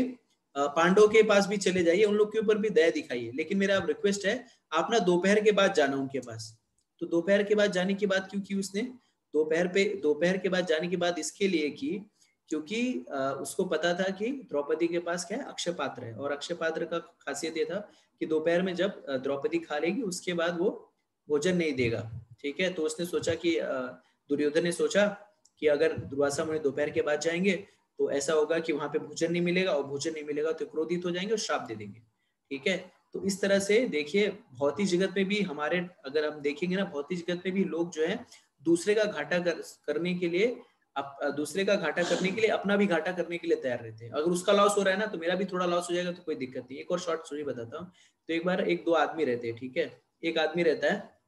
पांडवों के पास भी चले जाइए, उन लोग के ऊपर भी दया दिखाइए, लेकिन मेरा अब रिक्वेस्ट है आप ना दोपहर के बाद जाना उनके पास। तो दोपहर के बाद जाने की बात क्यों की उसने? दोपहर के बाद जाने की बात इसके लिए की क्योंकि उसको पता था कि द्रौपदी के पास क्या है, अक्षय पात्र है। और अक्षय पात्र का खासियत ये था कि दोपहर में जब द्रौपदी खा लेगी उसके बाद वो भोजन नहीं देगा। ठीक है, तो उसने सोचा कि दुर्योधन ने सोचा कि अगर दुर्वासा मुनि दोपहर के बाद जाएंगे तो ऐसा होगा कि वहां पे भोजन नहीं मिलेगा, और भोजन नहीं मिलेगा तो क्रोधित हो जाएंगे और श्राप दे देंगे। ठीक है, तो इस तरह से देखिए भौतिक जगत में भी हमारे, अगर हम देखेंगे ना, भौतिक जगत में भी लोग जो है दूसरे का घाटा करने के लिए, दूसरे का घाटा करने के लिए अपना भी घाटा करने के लिए तैयार रहते हैं। अगर उसका लॉस हो रहा है ना तो मेरा भी थोड़ा लॉस हो जाएगा तो कोई दिक्कत नहीं। एक और शॉर्ट स्टोरी बताता हूँ। तो एक बार दो आदमी रहते हैं। ठीक है, एक आदमी रहता है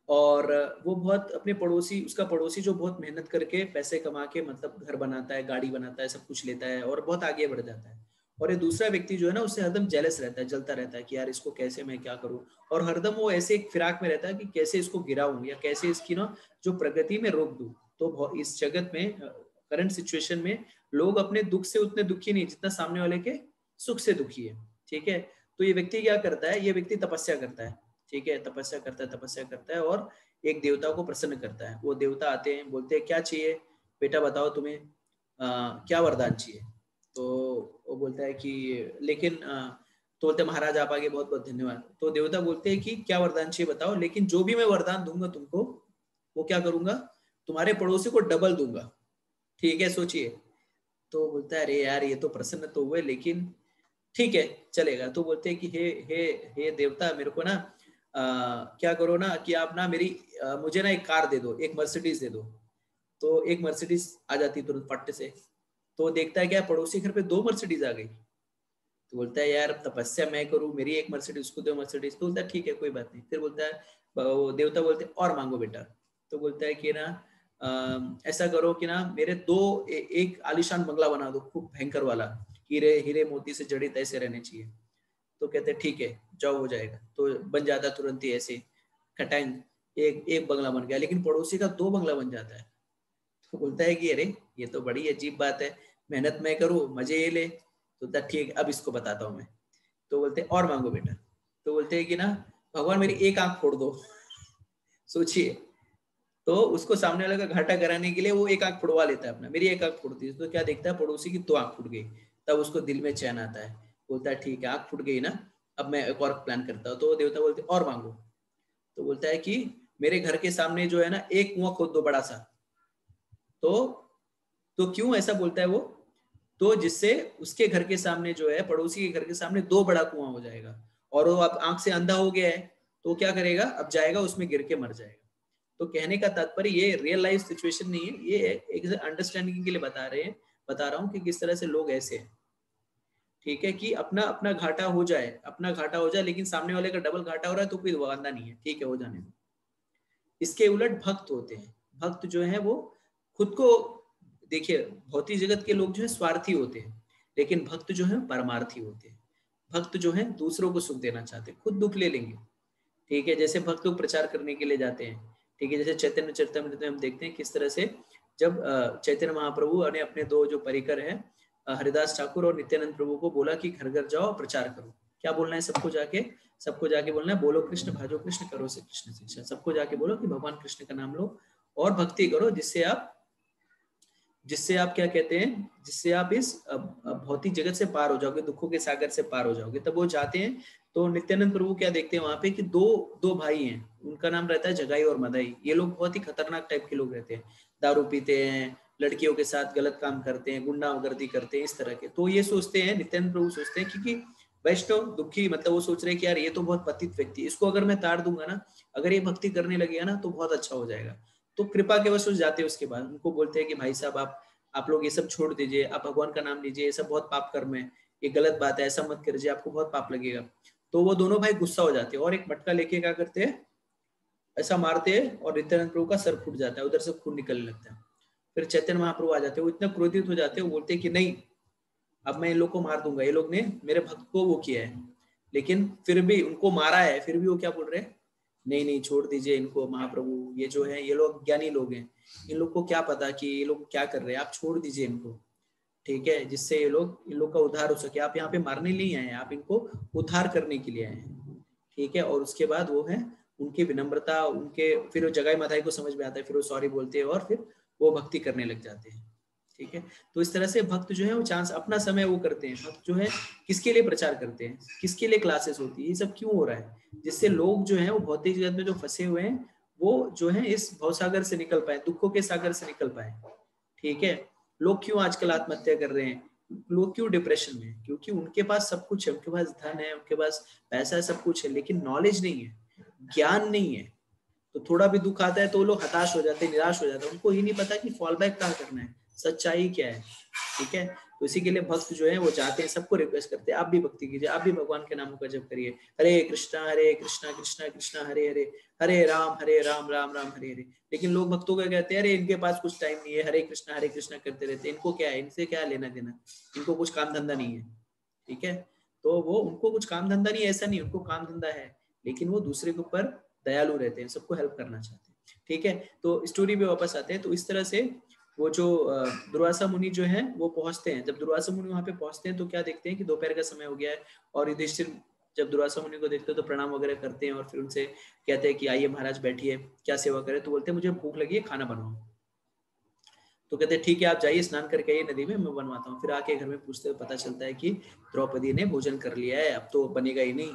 और वो बहुत अपने पड़ोसी, उसका पड़ोसी जो बहुत मेहनत करके पैसे कमा के मतलब घर बनाता है, गाड़ी बनाता है, सब कुछ लेता है और बहुत आगे बढ़ जाता है। और ये दूसरा व्यक्ति जो है ना उससे हरदम जेलस रहता है, जलता रहता है कि यार इसको कैसे मैं क्या करूं, और हरदम वो ऐसे एक फिराक में रहता है कि कैसे इसको गिराऊं या कैसे इसकी ना जो प्रगति में रोक दूं। तो इस जगत में, करंट सिचुएशन में, लोग अपने दुख से उतने दुखी नहीं जितना सामने वाले के सुख से दुखी है। ठीक है, तो ये व्यक्ति क्या करता है, ये व्यक्ति तपस्या करता है। ठीक है, तपस्या करता है और एक देवता को प्रसन्न करता है। वो देवता आते हैं, बोलते हैं क्या चाहिए बेटा, बताओ तुम्हें क्या वरदान चाहिए। तो वो बोलता है कि लेकिन तो बोलते महाराज आप आगे, बहुत बहुत धन्यवाद। तो देवता बोलते हैं कि क्या वरदान चाहिए बताओ, लेकिन जो भी मैं वरदान दूंगा तुमको वो क्या करूंगा, तुम्हारे पड़ोसी को डबल दूंगा। ठीक है, सोचिए। तो बोलता है अरे यार ये तो प्रसन्न तो हुए, लेकिन ठीक है चलेगा। तो बोलते हैं कि हे देवता, मेरे को ना क्या करो ना कि आप ना मुझे ना एक कार दे दो, एक मर्सिडीज दे दो। तो एक मर्सिडीज आ जाती तुरंत फट से। तो देखता है क्या पड़ोसी घर पे 2 मर्सिडीज आ गई। तो बोलता है यार तपस्या मैं करूं, मेरी एक मर्सिडीज, उसको 2 मर्सिडीज। तो बोलता है ठीक है कोई बात नहीं। फिर बोलता है, वो देवता बोलते हैं और मांगो बेटा। तो बोलता है कि ना ऐसा करो कि ना मेरे एक आलीशान बंगला बना दो, खूब भयंकर वाला, हीरे हीरे मोती से जड़ित ऐसे रहने चाहिए। तो कहते हैं ठीक है जाओ, हो जाएगा। तो बन जाता तुरंत ही ऐसे खटाइन, एक बंगला बन गया, लेकिन पड़ोसी का 2 बंगला बन जाता है। तो बोलता है कि अरे ये तो बड़ी अजीब बात है, मेहनत मैं करूँ मजे ये ले। तो ठीक, अब इसको बताता हूँ मैं। तो बोलते हैं और मांगो बेटा। तो बोलते हैं कि ना भगवान मेरी एक आंख फोड़ दो। सोचिए, तो उसको सामने वाले का घाटा कराने के लिए वो एक आंख फोड़वा लेता है अपना, मेरी एक आंख फोड़ती है। तो क्या देखता है, पड़ोसी की 2 आंख फूट गई। तब उसको दिल में चैन आता है, बोलता है ठीक है आंख फूट गई ना, अब मैं एक और प्लान करता हूँ। तो देवता बोलते और मांगो। तो बोलता है कि मेरे घर के सामने जो है ना एक कुआं खोद दो बड़ा सा। तो क्यों ऐसा बोलता है वो, तो जिससे उसके घर के सामने जो है, पड़ोसी के घर के सामने 2 बड़ा कुआं हो जाएगा। और वो अब आंख से अंधा हो गया है, तो क्या करेगा, अब जाएगा उसमें गिर के मर जाएगा। तो कहने का तात्पर्य ये रियल लाइफ सिचुएशन नहीं है, ये एक अंडरस्टैंडिंग के लिए बता रहा हूँ कि किस तरह से लोग ऐसे हैं। ठीक है, कि अपना अपना घाटा हो जाए, लेकिन सामने वाले का डबल घाटा हो रहा है तो कोई वादा नहीं है, ठीक है हो जाने दो। इसके उलट भक्त होते हैं, भक्त जो है वो खुद को, देखिए भौतिक जगत के लोग जो है स्वार्थी होते हैं, लेकिन भक्त जो है परमार्थी होते हैं। भक्त जो है दूसरों को सुख देना चाहते हैं, खुद दुख ले लेंगे। ठीक है, जैसे भक्त लोग प्रचार करने के लिए जाते हैं। ठीक है, जैसे चैतन्य चरितमृत में हम देखते हैं किस तरह से जब चैतन्य महाप्रभु ने अपने 2 जो परिकर हैं, हरिदास ठाकुर और नित्यानंद प्रभु को बोला कि घर घर जाओ प्रचार करो। क्या बोलना है सबको जाके बोलना है, बोलो कृष्ण भाजो कृष्ण करो से कृष्ण शिक्षा। सबको जाके बोलो कि भगवान कृष्ण का नाम लो और भक्ति करो, जिससे आप क्या कहते हैं, जिससे आप इस भौतिक जगत से पार हो जाओगे, दुखों के सागर से पार हो जाओगे। तब वो जाते हैं, तो नित्यानंद प्रभु क्या देखते हैं वहां पे कि दो भाई हैं, उनका नाम रहता है जगाई और मदाई। ये लोग बहुत ही खतरनाक टाइप के लोग रहते हैं, दारू पीते हैं, लड़कियों के साथ गलत काम करते हैं, गुंडागर्दी करते हैं, इस तरह के। तो ये सोचते हैं, नित्यानंद प्रभु सोचते हैं क्योंकि वैष्णव दुखी, मतलब वो सोच रहे हैं कि यार ये तो बहुत पतित व्यक्ति, इसको अगर मैं ताड़ दूंगा ना, अगर ये भक्ति करने लगेगा ना तो बहुत अच्छा हो जाएगा। तो कृपा के वश जाते हैं, उसके बाद उनको बोलते हैं कि भाई साहब आप लोग ये सब छोड़ दीजिए, आप भगवान का नाम लीजिए, ये सब बहुत पाप कर्म है, ये गलत बात है, ऐसा मत करिए, आपको बहुत पाप लगेगा। तो वो दोनों भाई गुस्सा हो जाते हैं और एक मटका लेके क्या करते हैं, ऐसा मारते हैं और नित्यानंद प्रभु का सर फूट जाता है, उधर से खून निकलने लगता है। फिर चैतन्य महाप्रभु आ जाते हैं, वो इतना क्रोधित हो जाते हैं, वो बोलते हैं कि नहीं अब मैं इन लोग को मार दूंगा, ये लोग ने मेरे भक्त को वो किया है, लेकिन फिर भी उनको मारा है, फिर भी वो क्या बोल रहे हैं, नहीं नहीं छोड़ दीजिए इनको महाप्रभु, ये जो है ये लोग ज्ञानी लोग हैं, इन लोग को क्या पता कि ये लोग क्या कर रहे हैं, आप छोड़ दीजिए इनको। ठीक है, जिससे इन लोग का उद्धार हो सके। आप यहाँ पे मारने नहीं आए हैं, आप इनको उद्धार करने के लिए आए हैं। ठीक है, और उसके बाद वो है उनकी विनम्रता, उनके फिर वो जगाई माधाई को समझ में आता है, फिर वो सॉरी बोलते हैं और फिर वो भक्ति करने लग जाते हैं। ठीक है, तो इस तरह से भक्त जो है वो चांस अपना समय वो करते हैं। भक्त जो है किसके लिए प्रचार करते हैं, किसके लिए क्लासेस होती है, ये सब क्यों हो रहा है, जिससे लोग जो है वो भौतिक जगत में जो फंसे हुए हैं वो जो है इस भवसागर से निकल पाए, दुखों के सागर से निकल पाए। ठीक है, लोग क्यों आजकल आत्महत्या कर रहे हैं, लोग क्यों डिप्रेशन में, क्योंकि उनके पास सब कुछ है, उनके पास धन है, उनके पास पैसा है, सब कुछ है, लेकिन नॉलेज नहीं है, ज्ञान नहीं है। तो थोड़ा भी दुख आता है तो लोग हताश हो जाते हैं, निराश हो जाते हैं, उनको ही नहीं पता कि फॉल बैक कहाँ करना है, सच्चाई क्या है। ठीक है, तो इसी के लिए भक्त जो है वो चाहते हैं, सबको रिक्वेस्ट करते हैं आप भी भक्ति कीजिए, आप भी भगवान के नामों का जप करिए, हरे कृष्णा कृष्णा कृष्णा हरे हरे, हरे राम राम राम हरे हरे। लेकिन लोग भक्तों को कहते हैं अरे इनके पास कुछ टाइम नहीं है, हरे कृष्णा करते रहते हैं, इनको क्या है, इनसे क्या लेना देना, इनको कुछ काम धंधा नहीं है। ठीक है, तो वो उनको कुछ काम धंधा नहीं, ऐसा नहीं, उनको काम धंधा है, लेकिन वो दूसरे के ऊपर दयालु रहते हैं, सबको हेल्प करना चाहते हैं। ठीक है, तो स्टोरी पे वापस आते हैं। तो इस तरह से वो जो दुर्वासा मुनि जो है वो पहुंचते हैं। जब दुर्वासा मुनि वहां पे पहुंचते हैं तो क्या देखते हैं कि दोपहर का समय हो गया है, और युधिष्ठिर जब दुर्वासा मुनि को देखते हैं तो प्रणाम वगैरह करते हैं और फिर उनसे कहते हैं कि आइए महाराज बैठिए, क्या सेवा करें। तो बोलते हैं मुझे भूख लगी है, खाना बनाओ। तो कहते हैं ठीक है आप जाइए, स्नान करके आइए नदी में, मैं बनवाता हूँ। फिर आके घर में पूछते हुए पता चलता है कि द्रौपदी ने भोजन कर लिया है, अब तो बनेगा ही नहीं।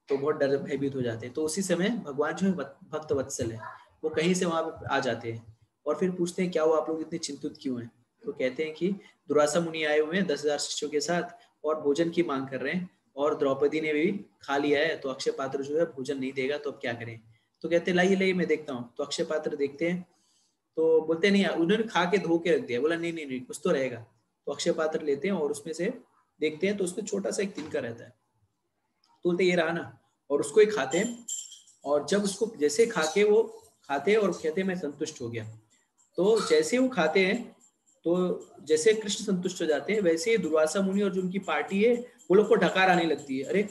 तो बहुत डर भयभीत हो जाते हैं। तो उसी समय भगवान जो है भक्त वत्सल है, वो कहीं से वहां पे आ जाते हैं और फिर पूछते हैं क्या हुआ, आप लोग इतने चिंतित क्यों हैं। तो कहते हैं कि दुर्वासा मुनि आए हुए हैं 10,000 शिष्यों के साथ और भोजन की मांग कर रहे हैं, और द्रौपदी ने भी खा लिया है, तो अक्षय पात्र जो है भोजन नहीं देगा, तो अब क्या करें। तो कहते हैं लाइए मैं देखता हूँ। तो अक्षय पात्र देखते हैं तो बोलते नहीं, उन्होंने खा के धो के रख दिया। बोला नहीं कुछ तो रहेगा। तो अक्षय पात्र लेते हैं और उसमें से देखते हैं तो उसमें छोटा सा एक तिनका रहता है। तो बोलते ये रहा ना, और उसको ही खाते हैं। और जब उसको जैसे खा के वो खाते हैं और कहते हैं मैं संतुष्ट हो गया। तो जैसे वो खाते हैं तो जैसे कृष्ण संतुष्ट हो जाते हैं, वैसे ही दुर्वासा मुनि और जो उनकी पार्टी है वो लोग को ढकार आने लगती है, अरे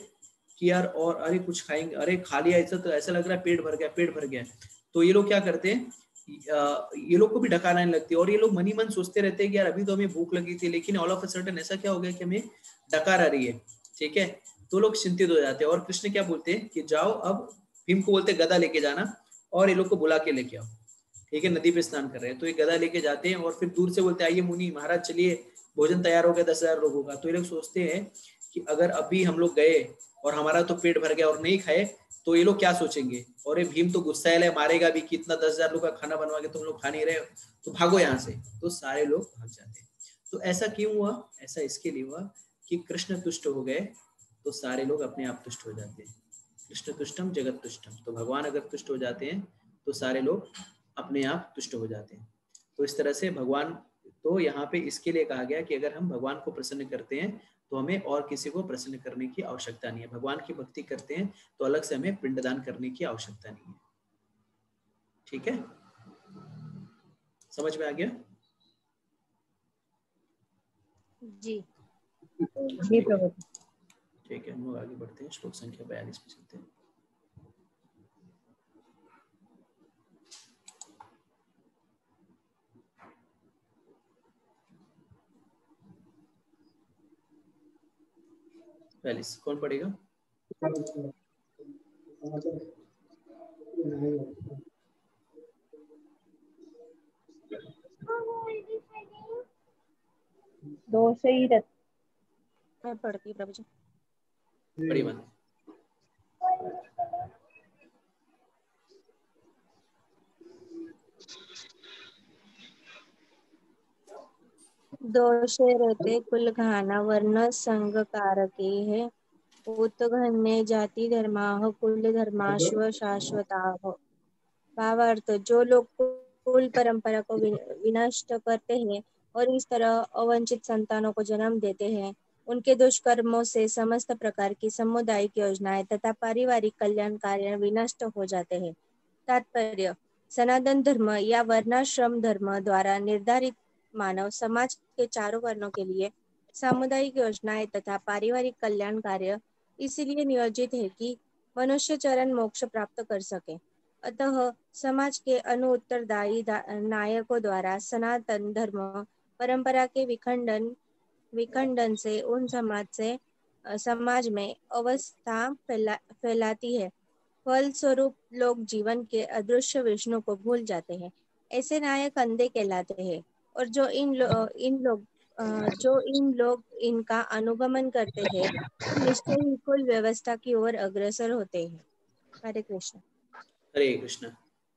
कि यार और अरे कुछ खाएंगे, अरे खा लिया ऐसा, तो ऐसा लग रहा है पेट भर गया। तो ये लोग क्या करते हैं, ये लोग को भी डकार आने लगती है और ये लोग मन ही मन सोचते रहते हैं कि यार अभी तो हमें भूख लगी थी, लेकिन ऑल ऑफ अ सडन ऐसा क्या हो गया कि हमें डकार आ रही है। ठीक है, तो लोग चिंतित हो जाते हैं और कृष्ण क्या बोलते हैं कि जाओ, अब भीम को बोलते गदा लेके जाना और ये लोग को बुला के लेके आओ। ठीक है, नदी पे स्नान कर रहे हैं तो ये गदा लेके जाते हैं और फिर दूर से बोलते हैं आइए मुनि महाराज चलिए, भोजन तैयार हो गया 10,000 लोगों का। तो ये लोग सोचते हैं कि अगर अभी हम लोग गए और हमारा तो पेट भर गया और नहीं खाए तो ये लोग क्या सोचेंगे, और ये भीम तो गुस्सैल है, मारेगा भी कि इतना 10,000 लोग का खाना बनवा के तुम लोग खा नहीं रहे हो, तो भागो यहाँ से। तो सारे लोग भाग जाते हैं। तो ऐसा क्यों हुआ? ऐसा इसके लिए हुआ कि कृष्ण तुष्ट हो गए तो सारे लोग अपने आप तुष्ट हो जाते हैं। कृष्ण तुष्टम जगत तुष्टम, तो भगवान अगर तुष्ट हो जाते हैं तो सारे लोग अपने आप तुष्ट हो जाते हैं। तो इस तरह से भगवान, तो यहाँ पे इसके लिए कहा गया कि अगर हम भगवान को प्रसन्न करते हैं तो हमें और किसी को प्रसन्न करने की आवश्यकता नहीं है। भगवान की भक्ति करते हैं तो अलग से हमें पिंडदान करने की आवश्यकता नहीं है। ठीक है, समझ में आ गया? जी जी प्रभु। ठीक है, हम लोग आगे बढ़ते हैं, श्लोक संख्या 42 पे चलते हैं। कौन पढ़ेगा? दो से ही मैं पढ़ती हूँ प्रभु जी। बड़ी बात। दोषे रहते कुल घाना वर्ण संग कारके है, उत घन्ने जाति धर्माह कुल धर्माश्व शाश्वताह। भावार्थ, जो लोग कुल परंपरा को विनष्ट करते हैं और इस तरह अवंचित संतानों को जन्म देते हैं, उनके दुष्कर्मों से समस्त प्रकार की सामुदायिक योजनाएं तथा पारिवारिक कल्याण कार्य विनष्ट हो जाते हैं। तात्पर्य, सनातन धर्म या वर्णाश्रम धर्म द्वारा निर्धारित मानव समाज के चारों वर्णों के लिए सामुदायिक योजनाएं तथा पारिवारिक कल्याण कार्य इसलिए नियोजित है कि मनुष्य चरण मोक्ष प्राप्त कर सके। अतः समाज के अनुत्तरदायी नायकों द्वारा सनातन धर्म परंपरा के विखंडन से उन समाज में अवस्था फैलाती है। फलस्वरूप लोग जीवन के अदृश्य विष्णु को भूल जाते हैं। ऐसे नायक अंधे कहलाते हैं और जो इन लोग इनका अनुगमन करते हैं निश्चय ही कुल व्यवस्था की ओर अग्रसर होते हैं। हरे कृष्ण। हरे कृष्ण।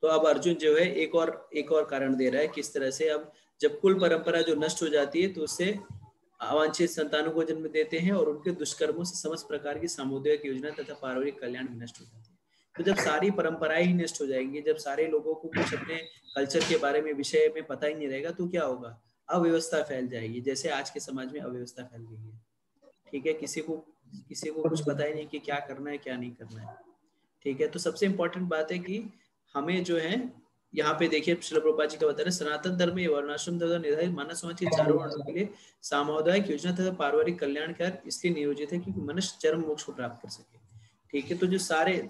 तो अब अर्जुन जो है एक और कारण दे रहा है किस तरह से अब जब कुल परंपरा जो नष्ट हो जाती है तो उससे अवांछित संतानों को जन्म देते हैं और उनके दुष्कर्मों से समस्त प्रकार की सामुदायिक योजना तथा पारिवारिक कल्याण भी नष्ट हो जाती है। तो जब सारी परंपराएं ही नष्ट हो जाएंगी, जब सारे लोगों को कुछ अपने कल्चर के बारे में विषय में पता ही नहीं रहेगा तो क्या होगा? अव्यवस्था फैल जाएगी, जैसे आज के समाज में अव्यवस्था फैल गई है। ठीक है, किसी को कुछ पता ही नहीं कि क्या करना है क्या नहीं करना है। ठीक है, तो सबसे इम्पोर्टेंट बात है कि हमें जो है यहाँ पे देखिए श्रील प्रभुपाद जी का बता रहे हैं, सनातन धर्म में वर्णाश्रम तथा निर्धारित मानव समाज के चारों वर्णों के लिए सामुदायिक योजना तथा पारिवारिक कल्याण कार्य इसलिए नियोजित है क्योंकि मनुष्य चरम मोक्ष को प्राप्त कर सके। ठीक है, तो जो सारे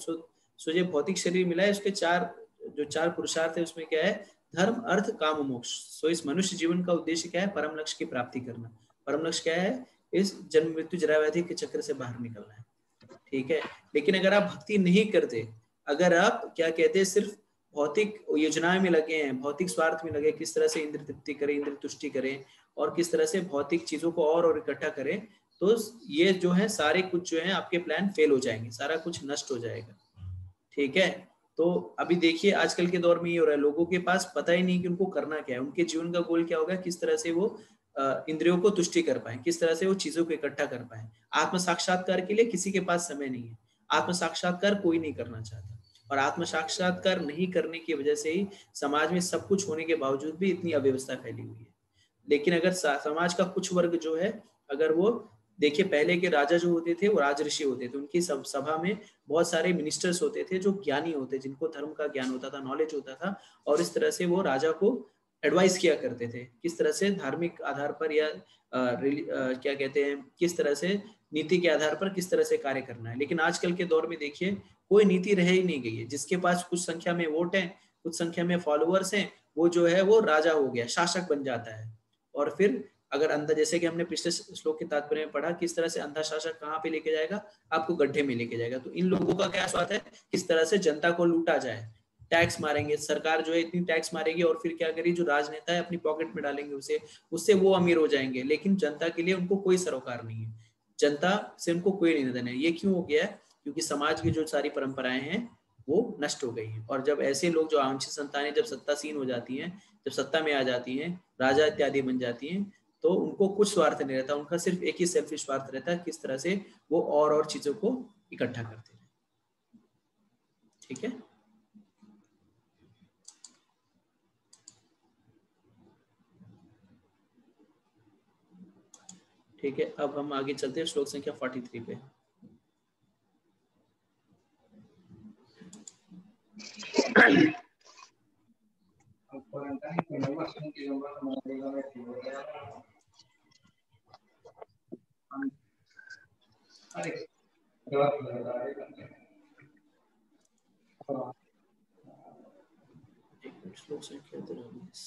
जो भौतिक शरीर मिला है उसके चार पुरुषार्थ है, उसमें क्या है? धर्म अर्थ काम मोक्ष। सो इस मनुष्य जीवन का उद्देश्य क्या है? परम लक्ष्य की प्राप्ति करना। परम लक्ष्य क्या है? इस जन्म मृत्यु जरा व्याधि के चक्र से बाहर निकलना है। ठीक है, लेकिन अगर आप भक्ति नहीं करते, अगर आप क्या कहते हैं सिर्फ भौतिक योजनाएं में लगे हैं, भौतिक स्वार्थ में लगे, किस तरह से इंद्र तृप्ति करें, इंद्र तुष्टि करें और किस तरह से भौतिक चीजों को और इकट्ठा करें, तो ये जो है सारे कुछ जो है आपके प्लान फेल हो जाएंगे, सारा कुछ नष्ट हो जाएगा। ठीक है, तो अभी देखिए आजकल के दौर में ये हो रहा है, लोगों के पास पता ही नहीं कि उनको करना क्या है, उनके जीवन का गोल क्या होगा, किस तरह से वो इंद्रियों को तुष्टि कर पाए, किस तरह से वो चीजों को इकट्ठा कर पाए। आत्म साक्षात्कार के लिए किसी के पास समय नहीं है, आत्म साक्षात्कार कोई नहीं करना चाहता और आत्म साक्षात्कार नहीं करने की वजह से ही समाज में सब कुछ होने के बावजूद भी इतनी अव्यवस्था फैली हुई है। लेकिन अगर समाज का कुछ वर्ग जो है, अगर वो देखिए पहले के राजा जो होते थे वो राज ऋषि होते थे, उनकी सभा में बहुत सारे मिनिस्टर्स होते थे जो ज्ञानी होते, जिनको धर्म का ज्ञान होता था, नॉलेज होता था, और इस तरह से वो राजा को एडवाइस किया करते थे किस तरह से धार्मिक आधार पर या क्या कहते हैं किस तरह से नीति के आधार पर किस तरह से कार्य करना है। लेकिन आजकल के दौर में देखिए कोई नीति रह ही नहीं गई है, जिसके पास कुछ संख्या में वोट है कुछ संख्या में फॉलोअर्स हैं, वो जो है वो राजा हो गया, शासक बन जाता है। और फिर अगर अंधा, जैसे कि हमने पिछले श्लोक के तात्पर्य में पढ़ा, किस तरह से अंधा शासक कहाँ पे लेके जाएगा, आपको गड्ढे में लेके जाएगा। तो इन लोगों का क्या स्वार्थ है, किस तरह से जनता को लूटा जाए, टैक्स मारेंगे, सरकार जो है इतनी टैक्स मारेगी और फिर क्या करेगी, जो राजनेता है अपनी पॉकेट में डालेंगे उसे, उससे वो अमीर हो जाएंगे, लेकिन जनता के लिए उनको कोई सरोकार नहीं है, जनता से उनको कोई लेना देना है। ये क्यों हो गया है, क्योंकि समाज की जो सारी परंपराएं हैं वो नष्ट हो गई है। और जब ऐसे लोग जो आंशिक संतानें जब सत्तासीन हो जाती हैं, जब सत्ता में आ जाती हैं, राजा इत्यादि बन जाती हैं, तो उनको कुछ स्वार्थ नहीं रहता, उनका सिर्फ एक ही सेल्फिश स्वार्थ रहता है, किस तरह से वो और चीजों को इकट्ठा करते हैं। ठीक है, ठीक है। अब हम आगे चलते हैं श्लोक संख्या 43 पे। श्लोक संख्या 43।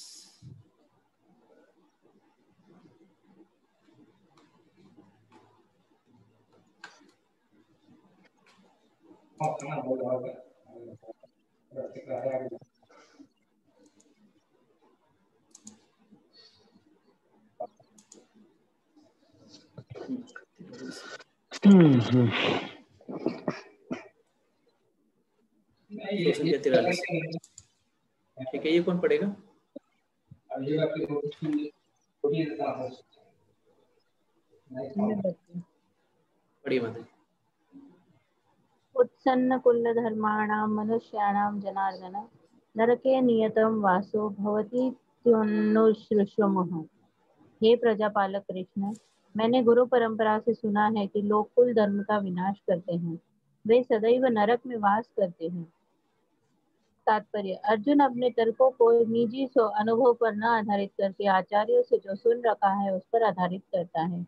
संख्या 43। ठीक है, ये कौन पढ़ेगा? पढ़िए माता। उत्सन्न कुल धर्माणां मनुष्याणां जनार्दन नरके नियतं वासो भवति त्वनुश्रुषुमः। हे प्रजापालक कृष्ण, मैंने गुरु परंपरा से सुना है कि लोग कुल धर्म का विनाश करते हैं, वे सदैव नरक में वास करते हैं। तात्पर्य: अर्जुन अपने तर्कों को निजी अनुभव पर न आधारित करके आचार्यों से जो सुन रखा है उस पर आधारित करता है।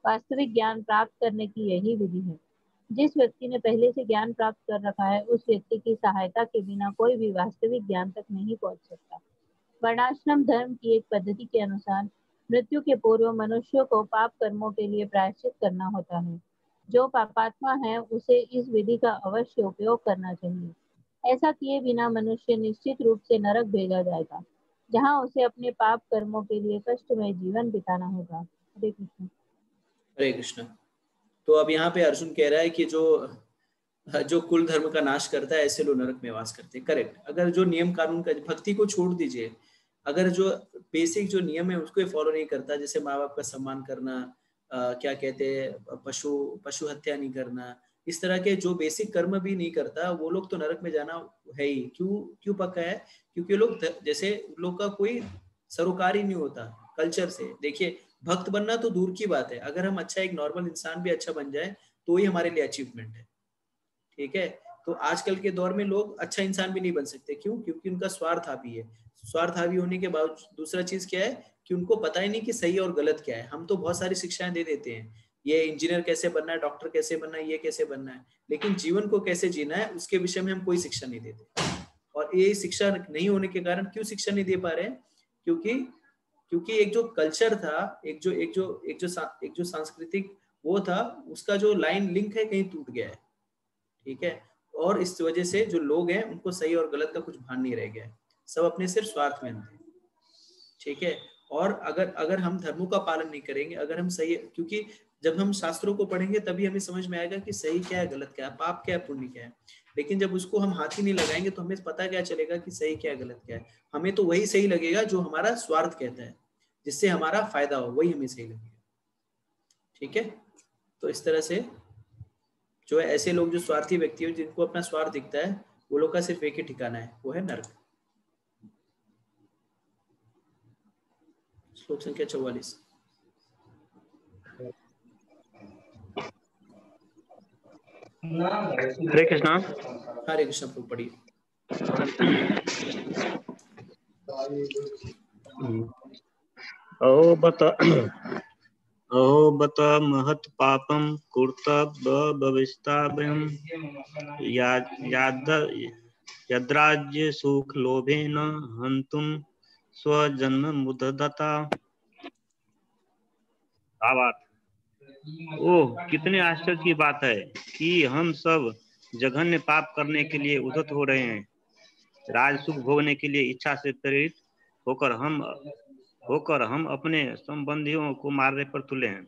वास्तविक ज्ञान प्राप्त करने की यही विधि है। जिस व्यक्ति ने पहले से ज्ञान प्राप्त कर रखा है, उस व्यक्ति की सहायता के बिना कोई भी वास्तविक ज्ञान तक नहीं पहुंच सकता। वर्णाश्रम धर्म की एक पद्धति के अनुसार मृत्यु के पूर्व मनुष्यों को पाप कर्मों के लिए प्रायश्चित करना होता है। जो पापात्मा है उसे इस विधि का अवश्य उपयोग करना चाहिए। ऐसा किए बिना मनुष्य निश्चित रूप से नरक भेजा जाएगा, जहां उसे अपने पाप कर्मों के लिए कष्टमय जीवन बिताना होगा। हरे कृष्ण। हरे कृष्ण। तो अब यहाँ पे अर्जुन कह रहा है कि जो कुल धर्म का नाश करता है, ऐसे लोग नरक में वास करते हैं। करेक्ट। अगर जो नियम कानून का, भक्ति को छोड़ दीजिए, अगर जो बेसिक जो नियम है उसको फॉलो नहीं करता, जैसे माँ बाप का सम्मान करना, क्या कहते हैं, पशु हत्या नहीं करना, इस तरह के जो बेसिक कर्म भी नहीं करता, वो लोग तो नरक में जाना है ही। क्यों पक्का है? क्योंकि लोग, जैसे लोग का कोई सरोकार ही नहीं होता कल्चर से। देखिए, भक्त बनना तो दूर की बात है, अगर हम अच्छा एक नॉर्मल इंसान भी अच्छा बन जाए तो ही हमारे लिए अचीवमेंट है। ठीक है, तो आजकल के दौर में लोग अच्छा इंसान भी नहीं बन सकते। क्यों? क्योंकि उनका स्वार्थ हावी है। स्वार्थ हावी होने के बाद दूसरा चीज क्या है कि उनको पता ही नहीं कि सही और गलत क्या है। हम तो बहुत सारी शिक्षाएं दे देते हैं, ये इंजीनियर कैसे बनना है, डॉक्टर कैसे बनना है, ये कैसे बनना है, लेकिन जीवन को कैसे जीना है उसके विषय में हम कोई शिक्षा नहीं देते। और ये शिक्षा नहीं होने के कारण, क्यों शिक्षा नहीं दे पा रहे हैं? क्योंकि एक जो कल्चर था, एक जो सांस्कृतिक वो था, उसका जो लाइन लिंक है कहीं टूट गया है। ठीक है, और इस वजह से जो लोग हैं उनको सही और गलत का कुछ भान नहीं रह गया है, सब अपने सिर्फ स्वार्थ में हैं। ठीक है, और अगर हम धर्मों का पालन नहीं करेंगे, अगर हम सही, क्योंकि जब हम शास्त्रों को पढ़ेंगे तभी हमें समझ में आएगा कि सही क्या है, गलत क्या है, पाप क्या है, पुण्य क्या है। लेकिन जब उसको हम हाथ ही नहीं लगाएंगे तो हमें पता क्या चलेगा कि सही क्या है, गलत क्या है। हमें तो वही सही लगेगा जो हमारा स्वार्थ कहता है, जिससे हमारा फायदा हो, वही हमें सही लगेगा। ठीक है, तो इस तरह से जो है, ऐसे लोग जो स्वार्थी व्यक्ति हो, जिनको अपना स्वार्थ दिखता है, वो लोग का सिर्फ एक ही ठिकाना है, वो है नरक। श्लोक संख्या 44। हरे कृष्णा। हरे कृष्ण। प्रभु पढ़िए। अहो बत महत् पापं कुरुत भविष्यताम् यद्राज्य सुख लोभेन हन्तुम स्वजन्म मुददता। ओह, कितने आश्चर्य की बात है कि हम सब जघन्य पाप करने के लिए उद्यत हो रहे हैं। राज सुख भोगने के लिए इच्छा से प्रेरित होकर हम अपने संबंधियों को मारने पर तुले हैं।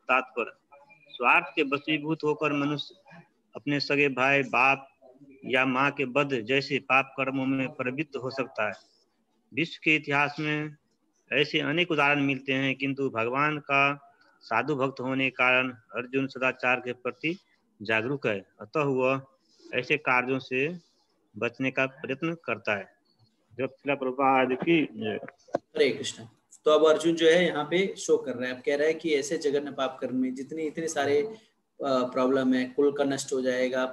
तात्पर्य, स्वार्थ के वशीभूत होकर मनुष्य अपने सगे भाई, बाप या माँ के वध जैसे पाप कर्मों में प्रवृत्त हो सकता है। विश्व के इतिहास में ऐसे अनेक उदाहरण मिलते हैं, किंतु भगवान का साधु भक्त होने के कारण अर्जुन सदाचार के प्रति जागरूक है, अतः वह ऐसे कार्यों से बचने का प्रयत्न करता है। जब श्रील प्रभुपाद की हरे कृष्ण। तो अब अर्जुन जो है यहाँ पे शो कर रहा है, अब कह रहा है कि ऐसे जघन्य पाप कर्म में जितने इतने सारे प्रॉब्लम है, कुल का नष्ट हो जाएगा,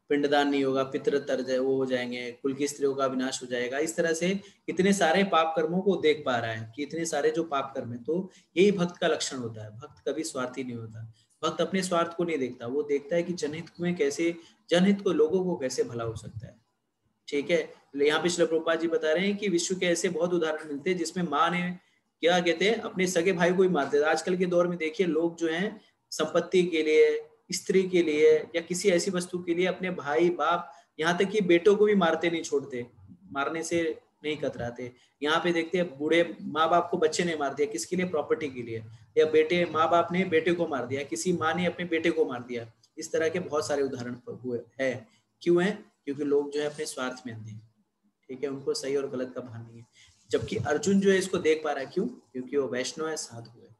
पिंडदान नहीं होगा, पितृ तर्ज वो हो जाएंगे, कुल की स्त्रियों का विनाश हो जाएगा, इस तरह से इतने सारे पाप कर्मों को देख पा रहा है कि इतने सारे जो पाप कर्म है। तो यही भक्त का लक्षण होता है। भक्त कभी स्वार्थी नहीं होता। भक्त अपने स्वार्थ को नहीं देखता, वो देखता है कि जनहित में कैसे, जनहित को, लोगों को कैसे भला हो सकता है। ठीक है, यहाँ पे श्रील प्रभुपाद जी बता रहे हैं कि विश्व के ऐसे बहुत उदाहरण मिलते हैं जिसमें माँ ने क्या कहते हैं अपने सगे भाई को ही मारते थे। आजकल के दौर में देखिए लोग जो हैं संपत्ति के लिए, स्त्री के लिए या किसी ऐसी वस्तु के लिए अपने भाई, बाप, यहाँ तक कि बेटों को भी मारते नहीं छोड़ते, मारने से नहीं कतराते। यहाँ पे देखते हैं बूढ़े माँ बाप को बच्चे ने मार दिया, किसके लिए? प्रॉपर्टी के लिए। या बेटे, माँ बाप ने बेटे को मार दिया, किसी माँ ने अपने बेटे को मार दिया। इस तरह के बहुत सारे उदाहरण हुए है। क्यों है? क्योंकि लोग जो है अपने स्वार्थ में अंधे हैं। ठीक है, उनको सही और गलत का भान नहीं है। जबकि अर्जुन जो है इसको देख पा रहा है। क्यों? क्योंकि वो वैष्णव है, साधु है।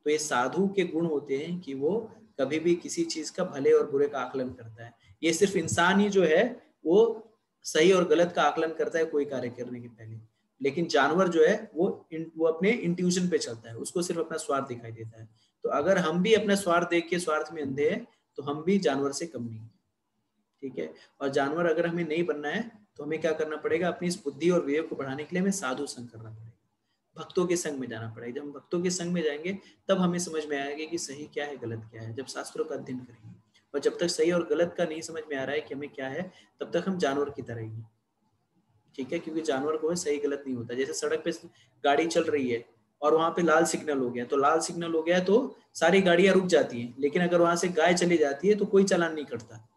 तो ये साधु के गुण होते हैं कि वो कभी भी किसी चीज का भले और बुरे का आकलन करता है। ये सिर्फ इंसान ही जो है वो सही और गलत का आकलन करता है कोई कार्य करने के पहले, लेकिन जानवर जो है वो अपने इंट्यूशन पे चलता है, उसको सिर्फ अपना स्वार्थ दिखाई देता है। तो अगर हम भी अपना स्वार्थ देख के स्वार्थ में अंधे हैं तो हम भी जानवर से कम नहीं है। ठीक है, और जानवर अगर हमें नहीं बनना है तो हमें क्या करना पड़ेगा? अपनी इस बुद्धि और विवेक को बढ़ाने के लिए हमें साधु संग करना पड़ेगा, भक्तों के संग में जाना पड़ेगा। जब हम भक्तों के संग में जाएंगे तब हमें समझ में आएगा कि सही क्या है, गलत क्या है। जब शास्त्रों का अध्ययन करेंगे, और जब तक सही और गलत का नहीं समझ में आ रहा है कि हमें क्या है, तब तक हम जानवर की तरह ही। ठीक है, क्योंकि जानवर को है सही गलत नहीं होता। जैसे सड़क पे गाड़ी चल रही है और वहां पे लाल सिग्नल हो गया, तो लाल सिग्नल हो गया तो सारी गाड़ियां रुक जाती हैं, लेकिन अगर वहां से गाय चली जाती है तो कोई चालान नहीं करता।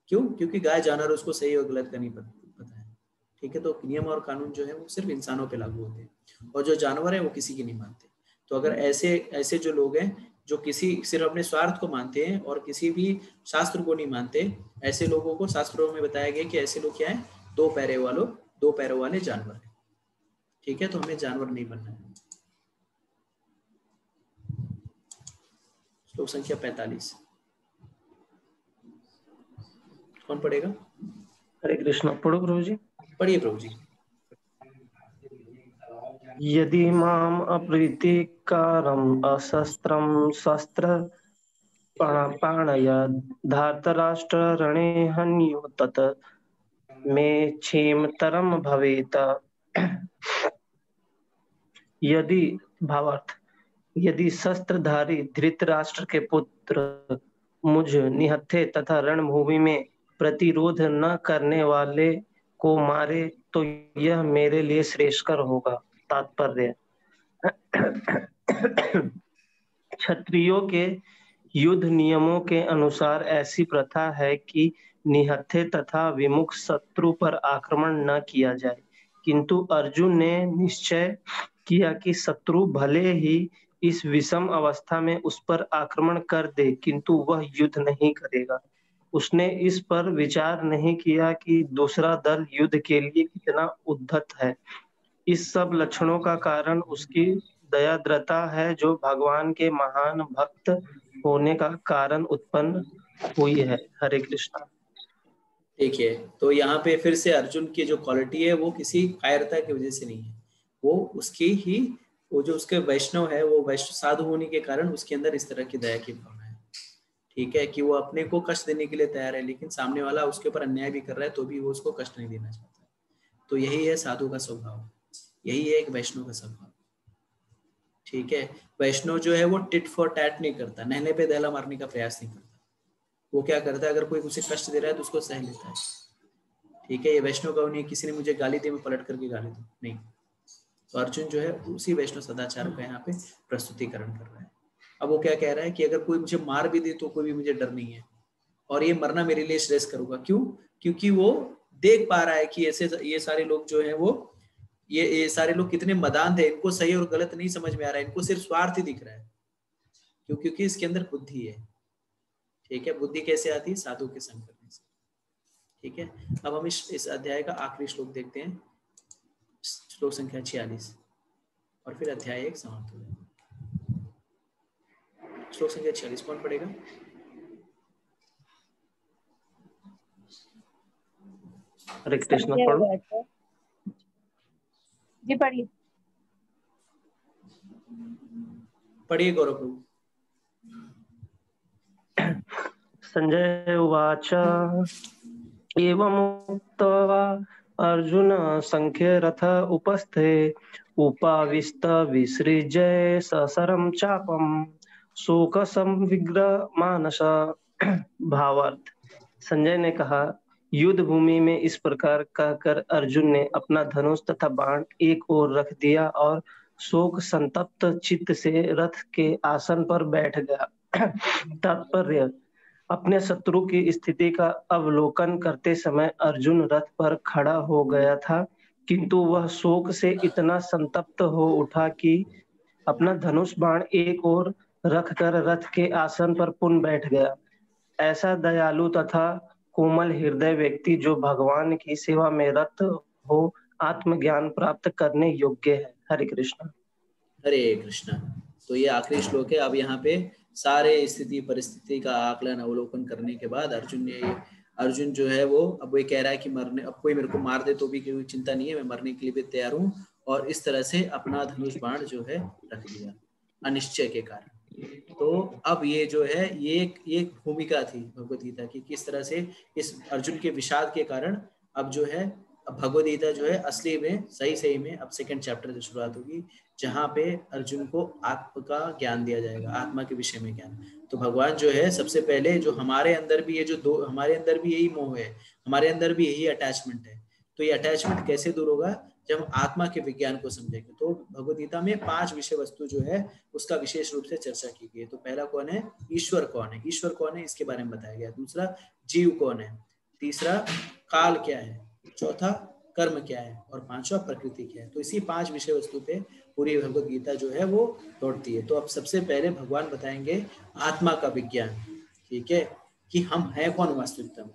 क्यों? क्योंकि गाय जानवर, उसको सही और गलत का नहीं पता है। ठीक है, तो नियम और कानून जो है वो सिर्फ इंसानों पे लागू होते हैं, और जो जानवर है वो किसी की नहीं मानते। तो अगर ऐसे जो लोग हैं जो किसी सिर्फ अपने स्वार्थ को मानते हैं और किसी भी शास्त्र को नहीं मानते, ऐसे लोगों को शास्त्रों में बताया गया कि ऐसे लोग क्या है? दो पैरों वाले जानवर है। ठीक है, तो हमें जानवर नहीं बनना है। श्लोक संख्या 45 कौन पढ़ेगा? हरे कृष्ण। पढ़ो प्रभु जी। पढ़िए प्रभु जी। यदि माम अप्रीतिकारम अशस्त्रम शस्त्र पाणय धार्तराष्ट्र रणे हन्यो तत मे क्षेमतरम भवेत। यदि भावार्थ, यदि शस्त्रधारी धृतराष्ट्र के पुत्र मुझ निहत्थे तथा रणभूमि में प्रतिरोध न करने वाले को मारे तो यह मेरे लिए श्रेयस्कर होगा। तात्पर्य, क्षत्रियों के युद्ध नियमों के अनुसार ऐसी प्रथा है कि निहत्थे तथा विमुख शत्रु पर आक्रमण न किया जाए, किंतु अर्जुन ने निश्चय किया कि शत्रु भले ही इस विषम अवस्था में उस पर आक्रमण कर दे, किंतु वह युद्ध नहीं करेगा। उसने इस पर विचार नहीं किया कि दूसरा दल युद्ध के लिए कितना उद्धत है। इस सब लक्षणों का कारण उसकी दयाद्रता है, जो भगवान के महान भक्त होने का कारण उत्पन्न हुई है। हरे कृष्णा। देखिए, तो यहाँ पे फिर से अर्जुन की जो क्वालिटी है वो किसी कायरता की वजह से नहीं है, वो उसकी ही, वो जो उसके वैष्णव है, वो वैष्णव साधु होने के कारण उसके अंदर इस तरह की दया की भावना है। ठीक है, कि वो अपने को कष्ट देने के लिए तैयार है, लेकिन सामने वाला उसके ऊपर अन्याय भी कर रहा है तो भी वो उसको कष्ट नहीं देना चाहता। तो यही है साधु का स्वभाव, यही है एक वैष्णव का स्वभाव। ठीक है, वैष्णव जो है वो टिट फॉर टैट नहीं करता, नहले पे दहला मारने का प्रयास नहीं करता। वो क्या करता है? अगर कोई उसे कष्ट दे रहा है तो उसको सह लेता है। ठीक है, ये वैष्णव का नहीं, किसी ने मुझे गाली दी मैं पलट करके गाली दूं, नहीं। तो अर्जुन जो है उसी वैष्णव सदाचार का यहाँ पे प्रस्तुतिकरण कर रहा है। अब वो क्या कह रहा है कि अगर कोई मुझे मार भी दे तो कोई भी मुझे डर नहीं है, और ये मरना मेरे लिए श्रेष्ठ करूंगा। क्यों? क्योंकि वो देख पा रहा है कि ऐसे ये सारे लोग जो है वो ये सारे लोग कितने मदान थे, इनको सही और गलत नहीं समझ में आ रहा है, इनको सिर्फ स्वार्थ ही दिख रहा है। क्यों? क्योंकि इसके अंदर बुद्धि है। ठीक है, बुद्धि कैसे आती है? साधु के संग करने से। ठीक है, अब हम इस अध्याय का आखिरी श्लोक देखते हैं, श्लोक संख्या 46, और फिर अध्याय 1 समाप्त हो जाएगा। श्लोक संख्या 46 कौन पढ़ेगा? हरे कृष्ण पढ़ो जी, पढ़िए पढ़िए गौरव प्रभु। संजय उवाच एवमुक्त्वा अर्जुन संख्य रथ उपस्थे उपाविष्ट विसृज्य ससरं चापम शोक संविग्न मानस। भावार्थ, संजय ने कहा, युद्ध भूमि में इस प्रकार कहकर अर्जुन ने अपना धनुष तथा बाण एक ओर रख दिया और शोक संतप्त चित्त से रथ के आसन पर बैठ गया। तात्पर्य, अपने शत्रु की स्थिति का अवलोकन करते समय अर्जुन रथ पर खड़ा हो गया था, किंतु वह शोक से इतना संतप्त हो उठा कि अपना धनुष बाण एक ओर रखकर रथ के आसन पर पुनः बैठ गया। ऐसा दयालु तथा कोमल हृदय व्यक्ति जो भगवान की सेवा में रत हो, आत्मज्ञान प्राप्त करने योग्य है। हरे कृष्ण। हरे कृष्ण। तो ये आखिरी श्लोक है। अब यहाँ पे सारे स्थिति परिस्थिति का आकलन अवलोकन करने के बाद अर्जुन जो है वो अब वो कह रहा है कि अब कोई मेरे को मार दे तो भी कोई चिंता नहीं है, मैं मरने के लिए भी तैयार हूँ। और इस तरह से अपना धनुष बाण जो है रख दिया अनिश्चय के कारण। तो अब ये जो है ये एक भूमिका थी भगवद गीता की, किस तरह से इस अर्जुन के विषाद के कारण अब जो है भगवद गीता जो है असली में सही में अब सेकंड चैप्टर से शुरुआत होगी, जहाँ पे अर्जुन को आत्मा का ज्ञान दिया जाएगा, आत्मा के विषय में ज्ञान। तो भगवान जो है सबसे पहले जो हमारे अंदर भी ये जो हमारे अंदर भी यही मोह है, हमारे अंदर भी यही अटैचमेंट है। तो ये अटैचमेंट कैसे दूर होगा? जब हम आत्मा के विज्ञान को समझेंगे। तो भगवद गीता में 5 विषय वस्तु जो है उसका विशेष रूप से चर्चा की गई है। तो पहला कौन है? ईश्वर कौन है, ईश्वर कौन है इसके बारे में बताया गया। दूसरा जीव कौन है, तीसरा काल क्या है, चौथा कर्म क्या है, और पांचवा प्रकृति क्या है। तो इसी 5 विषय वस्तु पे पूरी भगवद गीता जो है वो दौड़ती है। तो अब सबसे पहले भगवान बताएंगे आत्मा का विज्ञान, ठीक है, कि हम हैं कौन वास्तविकता में।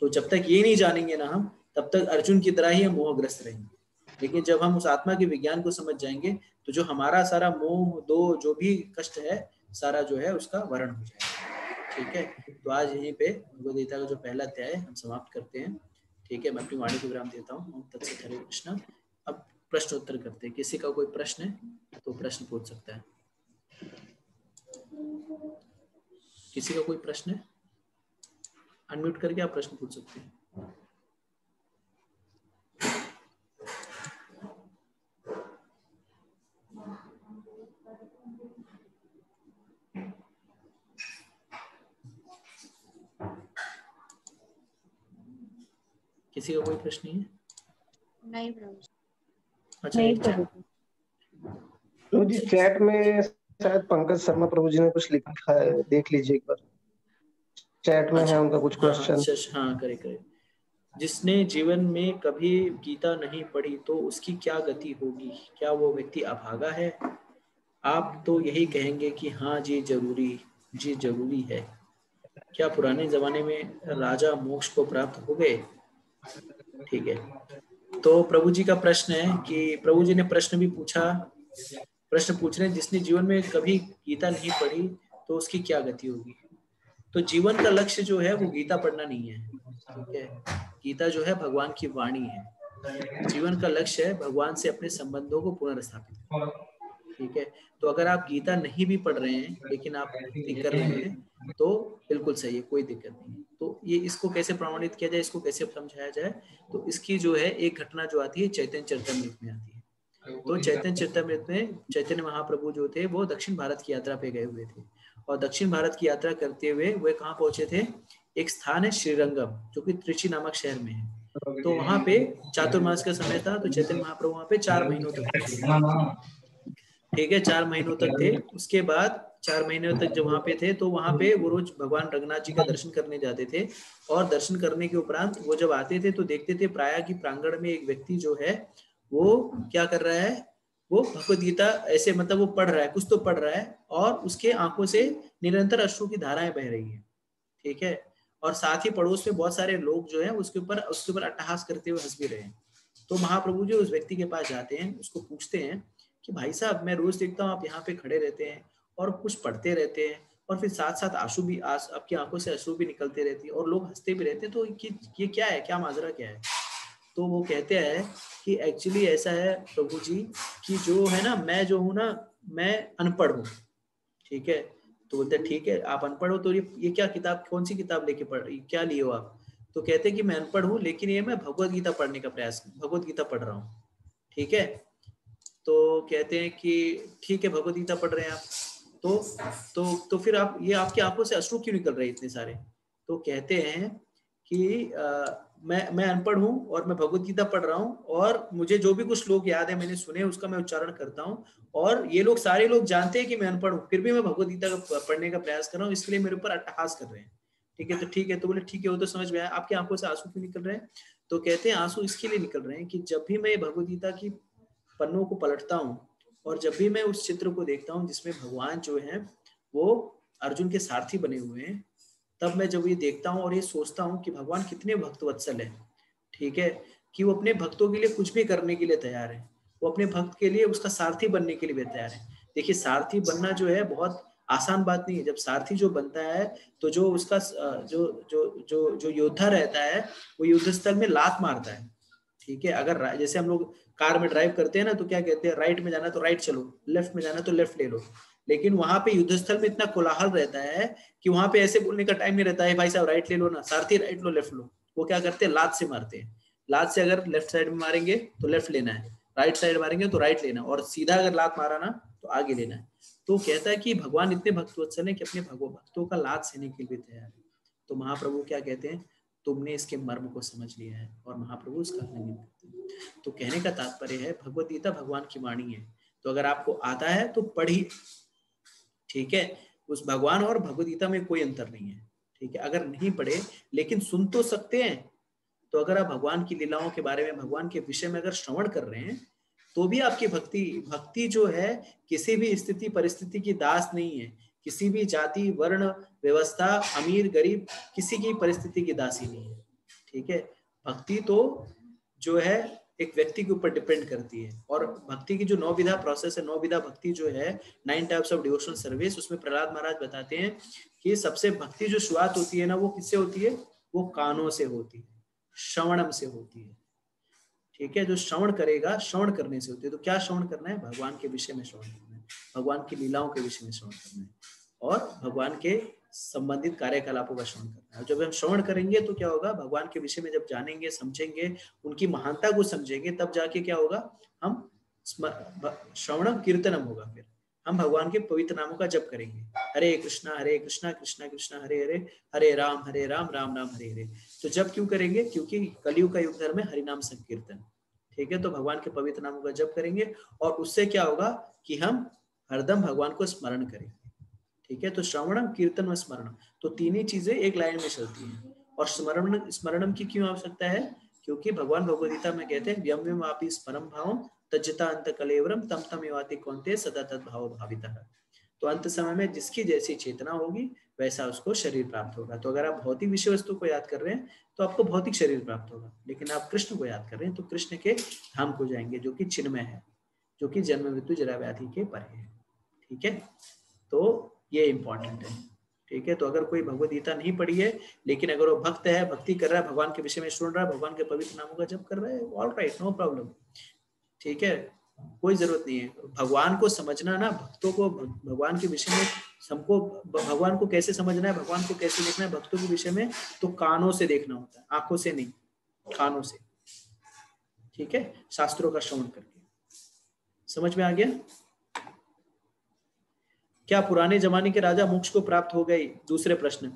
तो जब तक ये नहीं जानेंगे ना हम, तब तक अर्जुन की तरह ही हम मोहग्रस्त रहेंगे। लेकिन जब हम उस आत्मा के विज्ञान को समझ जाएंगे तो जो हमारा सारा मोह दो जो भी कष्ट है सारा जो है उसका वर्ण हो जाएगा। ठीक है, तो आज यहीं पे भगवद गीता का जो पहला अध्याय हम समाप्त करते हैं। ठीक है, मैं अपनी वाणी को विराम देता हूँ। तत्सत हरे कृष्ण। अब प्रश्न उत्तर करते हैं। किसी का कोई प्रश्न है तो प्रश्न पूछ सकता है। किसी का कोई प्रश्न है, अनम्यूट करके आप प्रश्न पूछ सकते हैं। किसी का कोई प्रश्न नहीं है? नहीं प्रभु। अच्छा, प्रभु जी चैट में शायद पंकज शर्मा प्रभु जी ने कुछ लिखा है, देख लीजिए एक बार। चैट में है उनका कुछ क्वेश्चन। हाँ, करे। जिसने जीवन में कभी गीता नहीं पढ़ी तो उसकी क्या गति होगी? क्या वो व्यक्ति अभागा है? आप तो यही कहेंगे कि हाँ जी जरूरी है। क्या पुराने जमाने में राजा मोक्ष को प्राप्त हो गए? ठीक है, तो प्रभु जी का प्रश्न है कि प्रभु जी ने प्रश्न पूछ रहे हैं जिसने जीवन में कभी गीता नहीं पढ़ी तो उसकी क्या गति होगी। तो जीवन का लक्ष्य जो है वो गीता पढ़ना नहीं है। ठीक है, गीता जो है भगवान की वाणी है। जीवन का लक्ष्य है भगवान से अपने संबंधों को पुनर्स्थापित करना। ठीक है, तो अगर आप गीता नहीं भी पढ़ रहे हैं लेकिन आप भक्ति कर रहे हैं तो बिल्कुल सही है, कोई दिक्कत नहीं है। तो ये इसको कैसे प्रमाणित किया जाए, इसको कैसे समझाया जाए? तो इसकी जो है एक घटना जो आती है चैतन्य चरितमृत में आती है। तो चैतन्य चरितमृत में चैतन्य महाप्रभु जो थे वो दक्षिण भारत की यात्रा पे गए हुए थे, और दक्षिण भारत की यात्रा करते हुए वे कहाँ पहुंचे थे? एक स्थान है श्रीरंगम जो कि त्रिची नामक शहर में है। तो वहां पे चातुर्मास का समय था, तो चैतन्य महाप्रभु वहां पे 4 महीनों तक थे। ठीक है, 4 महीनों तक थे। उसके बाद 4 महीनों तक जब वहां पे थे तो वहां पे वो रोज भगवान रंगनाथ जी का दर्शन करने जाते थे, और दर्शन करने के उपरांत वो जब आते थे तो देखते थे प्रायः की प्रांगण में एक व्यक्ति जो है वो क्या कर रहा है, वो भगवद गीता ऐसे मतलब वो पढ़ रहा है, कुछ तो पढ़ रहा है, और उसके आंखों से निरंतर अश्रु की धाराएं बह रही है। ठीक है, और साथ ही पड़ोस में बहुत सारे लोग जो है उसके ऊपर अट्टहास करते हुए हंस भी रहे हैं। तो महाप्रभु जो उस व्यक्ति के पास जाते हैं, उसको पूछते हैं कि भाई साहब, मैं रोज देखता हूँ आप यहाँ पे खड़े रहते हैं और कुछ पढ़ते रहते हैं, और फिर साथ साथ आंसू भी आपकी आंखों से आंसू भी निकलते रहती है और लोग हंसते भी रहते हैं, तो ये क्या है, क्या माजरा क्या है? तो वो कहते हैं कि एक्चुअली ऐसा है प्रभु जी कि जो है ना, मैं जो हूँ ना, मैं अनपढ़ हूँ। ठीक है, तो बोलते ठीक है आप अनपढ़ हो तो ये क्या किताब, कौन सी किताब लेके पढ़ रही, क्या लिए हो आप? तो कहते हैं कि मैं अनपढ़ हूँ, लेकिन ये मैं भगवद गीता पढ़ने का प्रयास, भगवद गीता पढ़ रहा हूँ। ठीक है, तो कहते हैं कि ठीक है भगवद गीता पढ़ रहे हैं आप, तो फिर आप ये आपकी आंखों से अश्रु क्यों निकल रहे हैं इतने सारे? तो कहते हैं कि मैं अनपढ़ हूँ और मैं भगवद गीता पढ़ रहा हूँ, और मुझे जो भी कुछ श्लोक याद है मैंने सुने उसका मैं उच्चारण करता हूँ, और ये लोग सारे लोग जानते हैं कि मैं अनपढ़ हूँ, फिर भी मैं भगवद गीता का पढ़ने का प्रयास कर रहा हूँ, इसके लिए मेरे ऊपर अट्टहास कर रहे हैं। ठीक है, तो ठीक है, तो बोले ठीक है, वो तो समझ में आया, आपकी आंखों से आंसू क्यों निकल रहे हैं? तो कहते हैं आंसू इसके लिए निकल रहे हैं कि जब भी मैं भगवद गीता की पन्नों को पलटता हूँ और जब भी मैं उस चित्र को देखता हूँ जिसमें भगवान जो है वो अर्जुन के सारथी बने हुए हैं, तब मैं जब ये देखता हूँ और ये सोचता हूँ कि भगवान कितने भक्तवत्सल है। ठीक है, कि वो अपने भक्तों के लिए कुछ भी करने के लिए तैयार है, वो अपने भक्त के लिए उसका सारथी बनने के लिए भी तैयार है। देखिए, सारथी बनना जो है बहुत आसान बात नहीं है। जब सारथी जो बनता है तो जो उसका जो जो जो जो योद्धा रहता है वो युद्ध स्थल में लात मारता है। ठीक है, अगर जैसे हम लोग कार में ड्राइव करते हैं ना, तो क्या कहते हैं, राइट में जाना तो राइट चलो, लेफ्ट में जाना तो लेफ्ट ले लो। लेकिन वहां पे युद्ध स्थल में इतना कोलाहल रहता है कि वहां पे ऐसे बोलने का टाइम नहीं रहता है, भाई साहब राइट ले लो ना, सारथी राइट लो लेफ्ट लो। वो क्या करते हैं, लात से मारते हैं। लात से अगर लेफ्ट साइड में मारेंगे तो लेफ्ट लेना है, राइट साइड मारेंगे तो राइट लेना, और सीधा अगर लात मारा ना तो आगे लेना है। तो कहता है कि भगवान इतने भक्तवत्सल है कि अपने भक्तों का लात सहने के लिए तैयार है। तो महाप्रभु क्या कहते हैं, तुमने इसके मर्म को समझ लिया है, और महाप्रभु उसका आलिंगन करते हैं। तो कहने का तात्पर्य है भगवद गीता भगवान की वाणी है, तो अगर आपको आता है तो पढ़िए। ठीक है, उस भगवान और भगवद गीता में कोई अंतर नहीं है। ठीक है, अगर नहीं पढ़े लेकिन सुन तो सकते हैं, तो अगर आप भगवान की लीलाओं के बारे में, भगवान के विषय में अगर श्रवण कर रहे हैं, तो भी आपकी भक्ति जो है किसी भी स्थिति परिस्थिति की दास नहीं है, किसी भी जाति वर्ण व्यवस्था अमीर गरीब किसी की परिस्थिति की दासी नहीं है। ठीक है, भक्ति तो जो है एक व्यक्ति के ऊपर डिपेंड करती है, और भक्ति की जो 9 विधा प्रोसेस है, 9 विधा भक्ति जो है 9 टाइप्स ऑफ डिवोशनल सर्विस, उसमें प्रहलाद महाराज बताते हैं कि सबसे भक्ति जो शुरुआत होती है ना, वो किससे होती है, वो कानों से होती है, श्रवणम से होती है। ठीक है, जो श्रवण करेगा, श्रवण करने से होती है। तो क्या श्रवण करना है, भगवान के विषय में श्रवण करना है, भगवान की लीलाओं के विषय में श्रवण करना है, और भगवान के संबंधित कार्यकलापों का श्रवण करना है। जब हम श्रवण करेंगे तो क्या होगा, भगवान के विषय में जब जानेंगे, समझेंगे, उनकी महानता को समझेंगे, तब जाके क्या होगा, हम श्रवणम कीर्तनम होगा, फिर हम भगवान के पवित्र नामों का जप करेंगे। हरे कृष्णा कृष्णा कृष्णा हरे हरे, हरे राम राम राम हरे हरे। तो जब क्यों करेंगे, क्योंकि कलयुग का युग धर्म है हरिनाम संकीर्तन। ठीक है, तो भगवान के पवित्र नामों का जप करेंगे, और उससे क्या होगा कि हम हरदम भगवान को स्मरण करेंगे। ठीक है, तो श्रवणम कीर्तन व स्मरणम, तो तीन ही चीजें एक लाइन में चलती हैं। और स्मरणम की क्यों आवश्यकता है, क्योंकि भगवान भगवद गीता में कहते हैं, व्यम व्यम आपी स्मरम भावम तज्जता अंत कलेवरम तम तम एवाति कौन्ते सदा तद भाव भावितः। तो अंत समय में जिसकी जैसी चेतना होगी वैसा उसको शरीर प्राप्त होगा। तो अगर आप भौतिक विषय वस्तु को याद कर रहे हैं तो आपको भौतिक शरीर प्राप्त होगा, लेकिन आप कृष्ण को याद कर रहे हैं तो कृष्ण के धाम को जाएंगे, जो कि चिन्मय है, जो कि जन्म मृत्यु जरा व्याधि के परे है। ठीक है, तो ये इंपॉर्टेंट है। ठीक है, तो अगर कोई भगवद गीता नहीं पढ़ी है, लेकिन अगर वो भक्त है, भक्ति कर रहा है, भगवान के विषय में सुन रहा है, भगवान के पवित्र नामों का जप कर रहा है, ऑल राइट, नो प्रॉब्लम। ठीक है, कोई जरूरत नहीं है। भगवान को समझना ना, भक्तों को भगवान के विषय में, सबको भगवान को कैसे समझना है, भगवान को कैसे देखना है भक्तों के विषय में, तो कानों से देखना होता है, आंखों से नहीं, कानों से। ठीक है, शास्त्रों का श्रवण करके। समझ में आ गया? क्या पुराने जमाने के राजा मोक्ष को प्राप्त हो गए? दूसरे प्रश्न।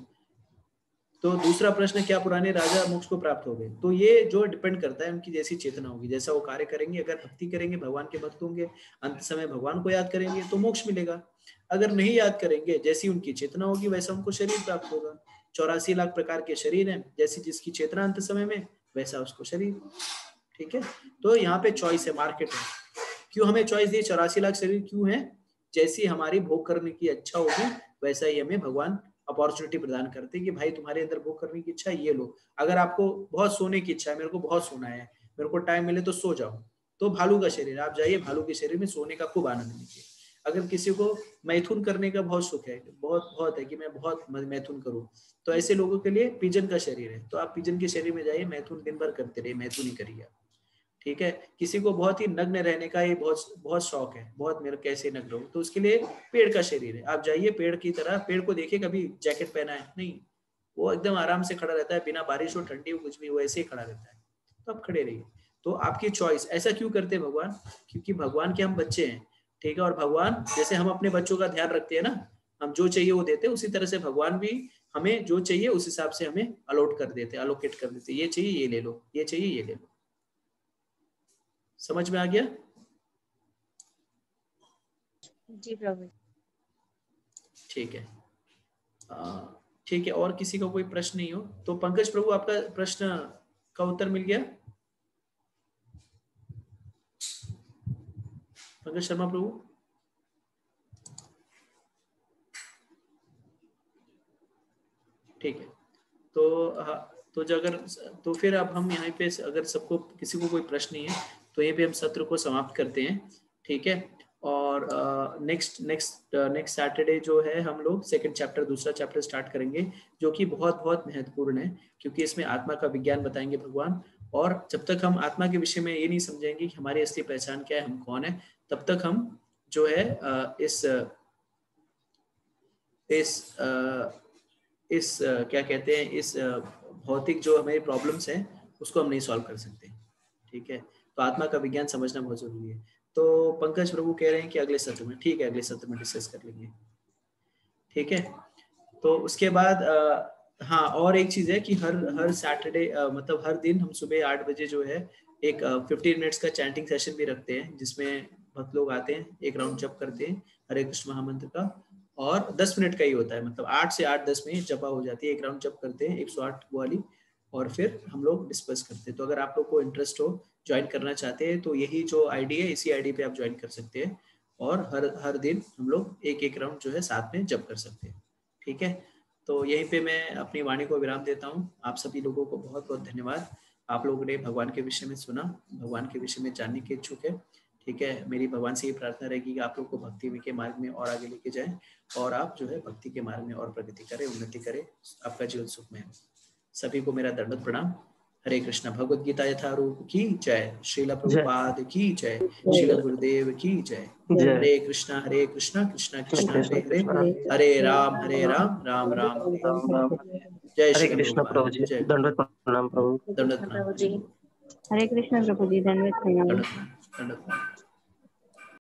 तो दूसरा प्रश्न, क्या पुराने राजा मोक्ष को प्राप्त हो गए? तो ये जो डिपेंड करता है उनकी जैसी चेतना होगी, जैसा वो कार्य करेंगे। अगर भक्ति करेंगे, भगवान के भक्त होंगे, अंत समय भगवान को याद करेंगे तो मोक्ष मिलेगा। अगर नहीं याद करेंगे, जैसी उनकी चेतना होगी वैसा उनको शरीर प्राप्त होगा। 84 लाख प्रकार के शरीर हैं, जैसी जिसकी चेतना अंत समय में वैसा उसको शरीर। ठीक है, तो यहाँ पे चॉइस है, मार्केट है। क्यों हमें चॉइस दी? 84 लाख शरीर क्यों है? जैसी हमारी भोग करने की इच्छा होगी वैसा ही हमें भगवान अपॉर्चुनिटी प्रदान करते हैं कि भाई तुम्हारे अंदर भोग करने की इच्छा है, ये लो। अगर आपको बहुत सोने की इच्छा है, मेरे को बहुत सोना है, मेरे को टाइम मिले तो सो जाओ, तो भालू का शरीर, आप जाइए भालू के शरीर में सोने का खूब आनंद लीजिए। अगर किसी को मैथुन करने का बहुत सुख है, बहुत है कि मैं बहुत मैथुन करूं, तो ऐसे लोगों के लिए पिजन का शरीर है, तो आप पिजन के शरीर में जाइए, मैथुन दिन भर करते रहिए, मैथुन ही करिए। ठीक है, किसी को बहुत ही नग्न रहने का ये बहुत शौक है, बहुत मेरे कैसे नग्न रहूं, तो उसके लिए पेड़ का शरीर है, आप जाइए पेड़ की तरह। पेड़ को देखिए, कभी जैकेट पहना है? नहीं, वो एकदम आराम से खड़ा रहता है, बिना बारिश हो ठंडी हो कुछ भी, वो ऐसे ही खड़ा रहता है। तो आप खड़े रहिए। तो आपकी चॉइस। ऐसा क्यों करते हैं भगवान? क्योंकि भगवान के हम बच्चे हैं। ठीक है, और भगवान जैसे हम अपने बच्चों का ध्यान रखते हैं ना, हम जो चाहिए वो देते हैं, उसी तरह से भगवान भी हमें जो चाहिए उस हिसाब से हमें अलॉट कर देते, अलोकेट कर देते। ये चाहिए ये ले लो, ये चाहिए ये ले लो। समझ में आ गया? जी प्रभु। ठीक है, ठीक है। और किसी का कोई प्रश्न नहीं हो तो पंकज प्रभु, आपका प्रश्न का उत्तर मिल गया? पंकज शर्मा प्रभु, ठीक है। तो तो फिर अब हम यहाँ पे, अगर सबको किसी को कोई प्रश्न नहीं है तो यहीं पे हम सत्र को समाप्त करते हैं। ठीक है, और नेक्स्ट सैटरडे जो है हम लोग दूसरा चैप्टर स्टार्ट करेंगे, जो कि बहुत बहुत महत्वपूर्ण है, क्योंकि इसमें आत्मा का विज्ञान बताएंगे भगवान। और जब तक हम आत्मा के विषय में ये नहीं समझेंगे कि हमारी असली पहचान क्या है, हम कौन है, तब तक हम जो है इस क्या कहते हैं, इस भौतिक जो हमारी प्रॉब्लम्स हैं उसको हम नहीं सॉल्व कर सकते। ठीक है, तो आत्मा का विज्ञान समझना बहुत जरूरी है। तो पंकज प्रभु कह रहे हैं कि अगले सत्र में, ठीक है, अगले सत्र में डिस्कस कर लेंगे। ठीक है, तो उसके बाद हाँ, और एक चीज है कि हर सैटरडे मतलब हर दिन हम सुबह 8 बजे जो है एक 15 मिनट्स का चैंटिंग सेशन भी रखते हैं, जिसमें भक्त लोग आते हैं, एक राउंड जप करते हैं हरे कृष्ण महामंत्र का, और 10 मिनट का ही होता है, मतलब 8 से 8-10 में जपा हो जाती है, एक राउंड जप करते हैं 108 वाली, और फिर हम लोग डिस्कस करते हैं। तो अगर आप लोग को इंटरेस्ट हो, ज्वाइन करना चाहते हैं, तो यही जो आईडी है, इसी आईडी पे आप ज्वाइन कर सकते हैं, और हर दिन हम लोग एक राउंड जो है साथ में जप कर सकते हैं। ठीक है, तो यहीं पे मैं अपनी वाणी को विराम देता हूँ। आप सभी लोगों को बहुत बहुत धन्यवाद। आप लोगों ने भगवान के विषय में सुना, भगवान के विषय में जानने के इच्छुक है। ठीक है, मेरी भगवान से ये प्रार्थना रहेगी कि आप लोग को भक्ति के मार्ग में और आगे लेके जाएं, और आप जो है भक्ति के मार्ग में और प्रगति करें, उन्नति करें, आपका जीवन सुखमय हो। सभी को मेरा दंडवत प्रणाम। हरे कृष्णा। भगवद गीता यथारूप की जय। श्रील प्रभुपाद की जय। श्रील गुरुदेव की जय। हरे कृष्णा कृष्णा कृष्णा हरे हरे, हरे राम राम राम हरे। जय हरे श्री कृष्ण प्रभु जी, जय। दंडवत प्रणाम प्रभु। दंडवत प्रणाम। हरे कृष्ण प्रभु जी, दंडवत प्रणाम। दंडवत प्रणाम।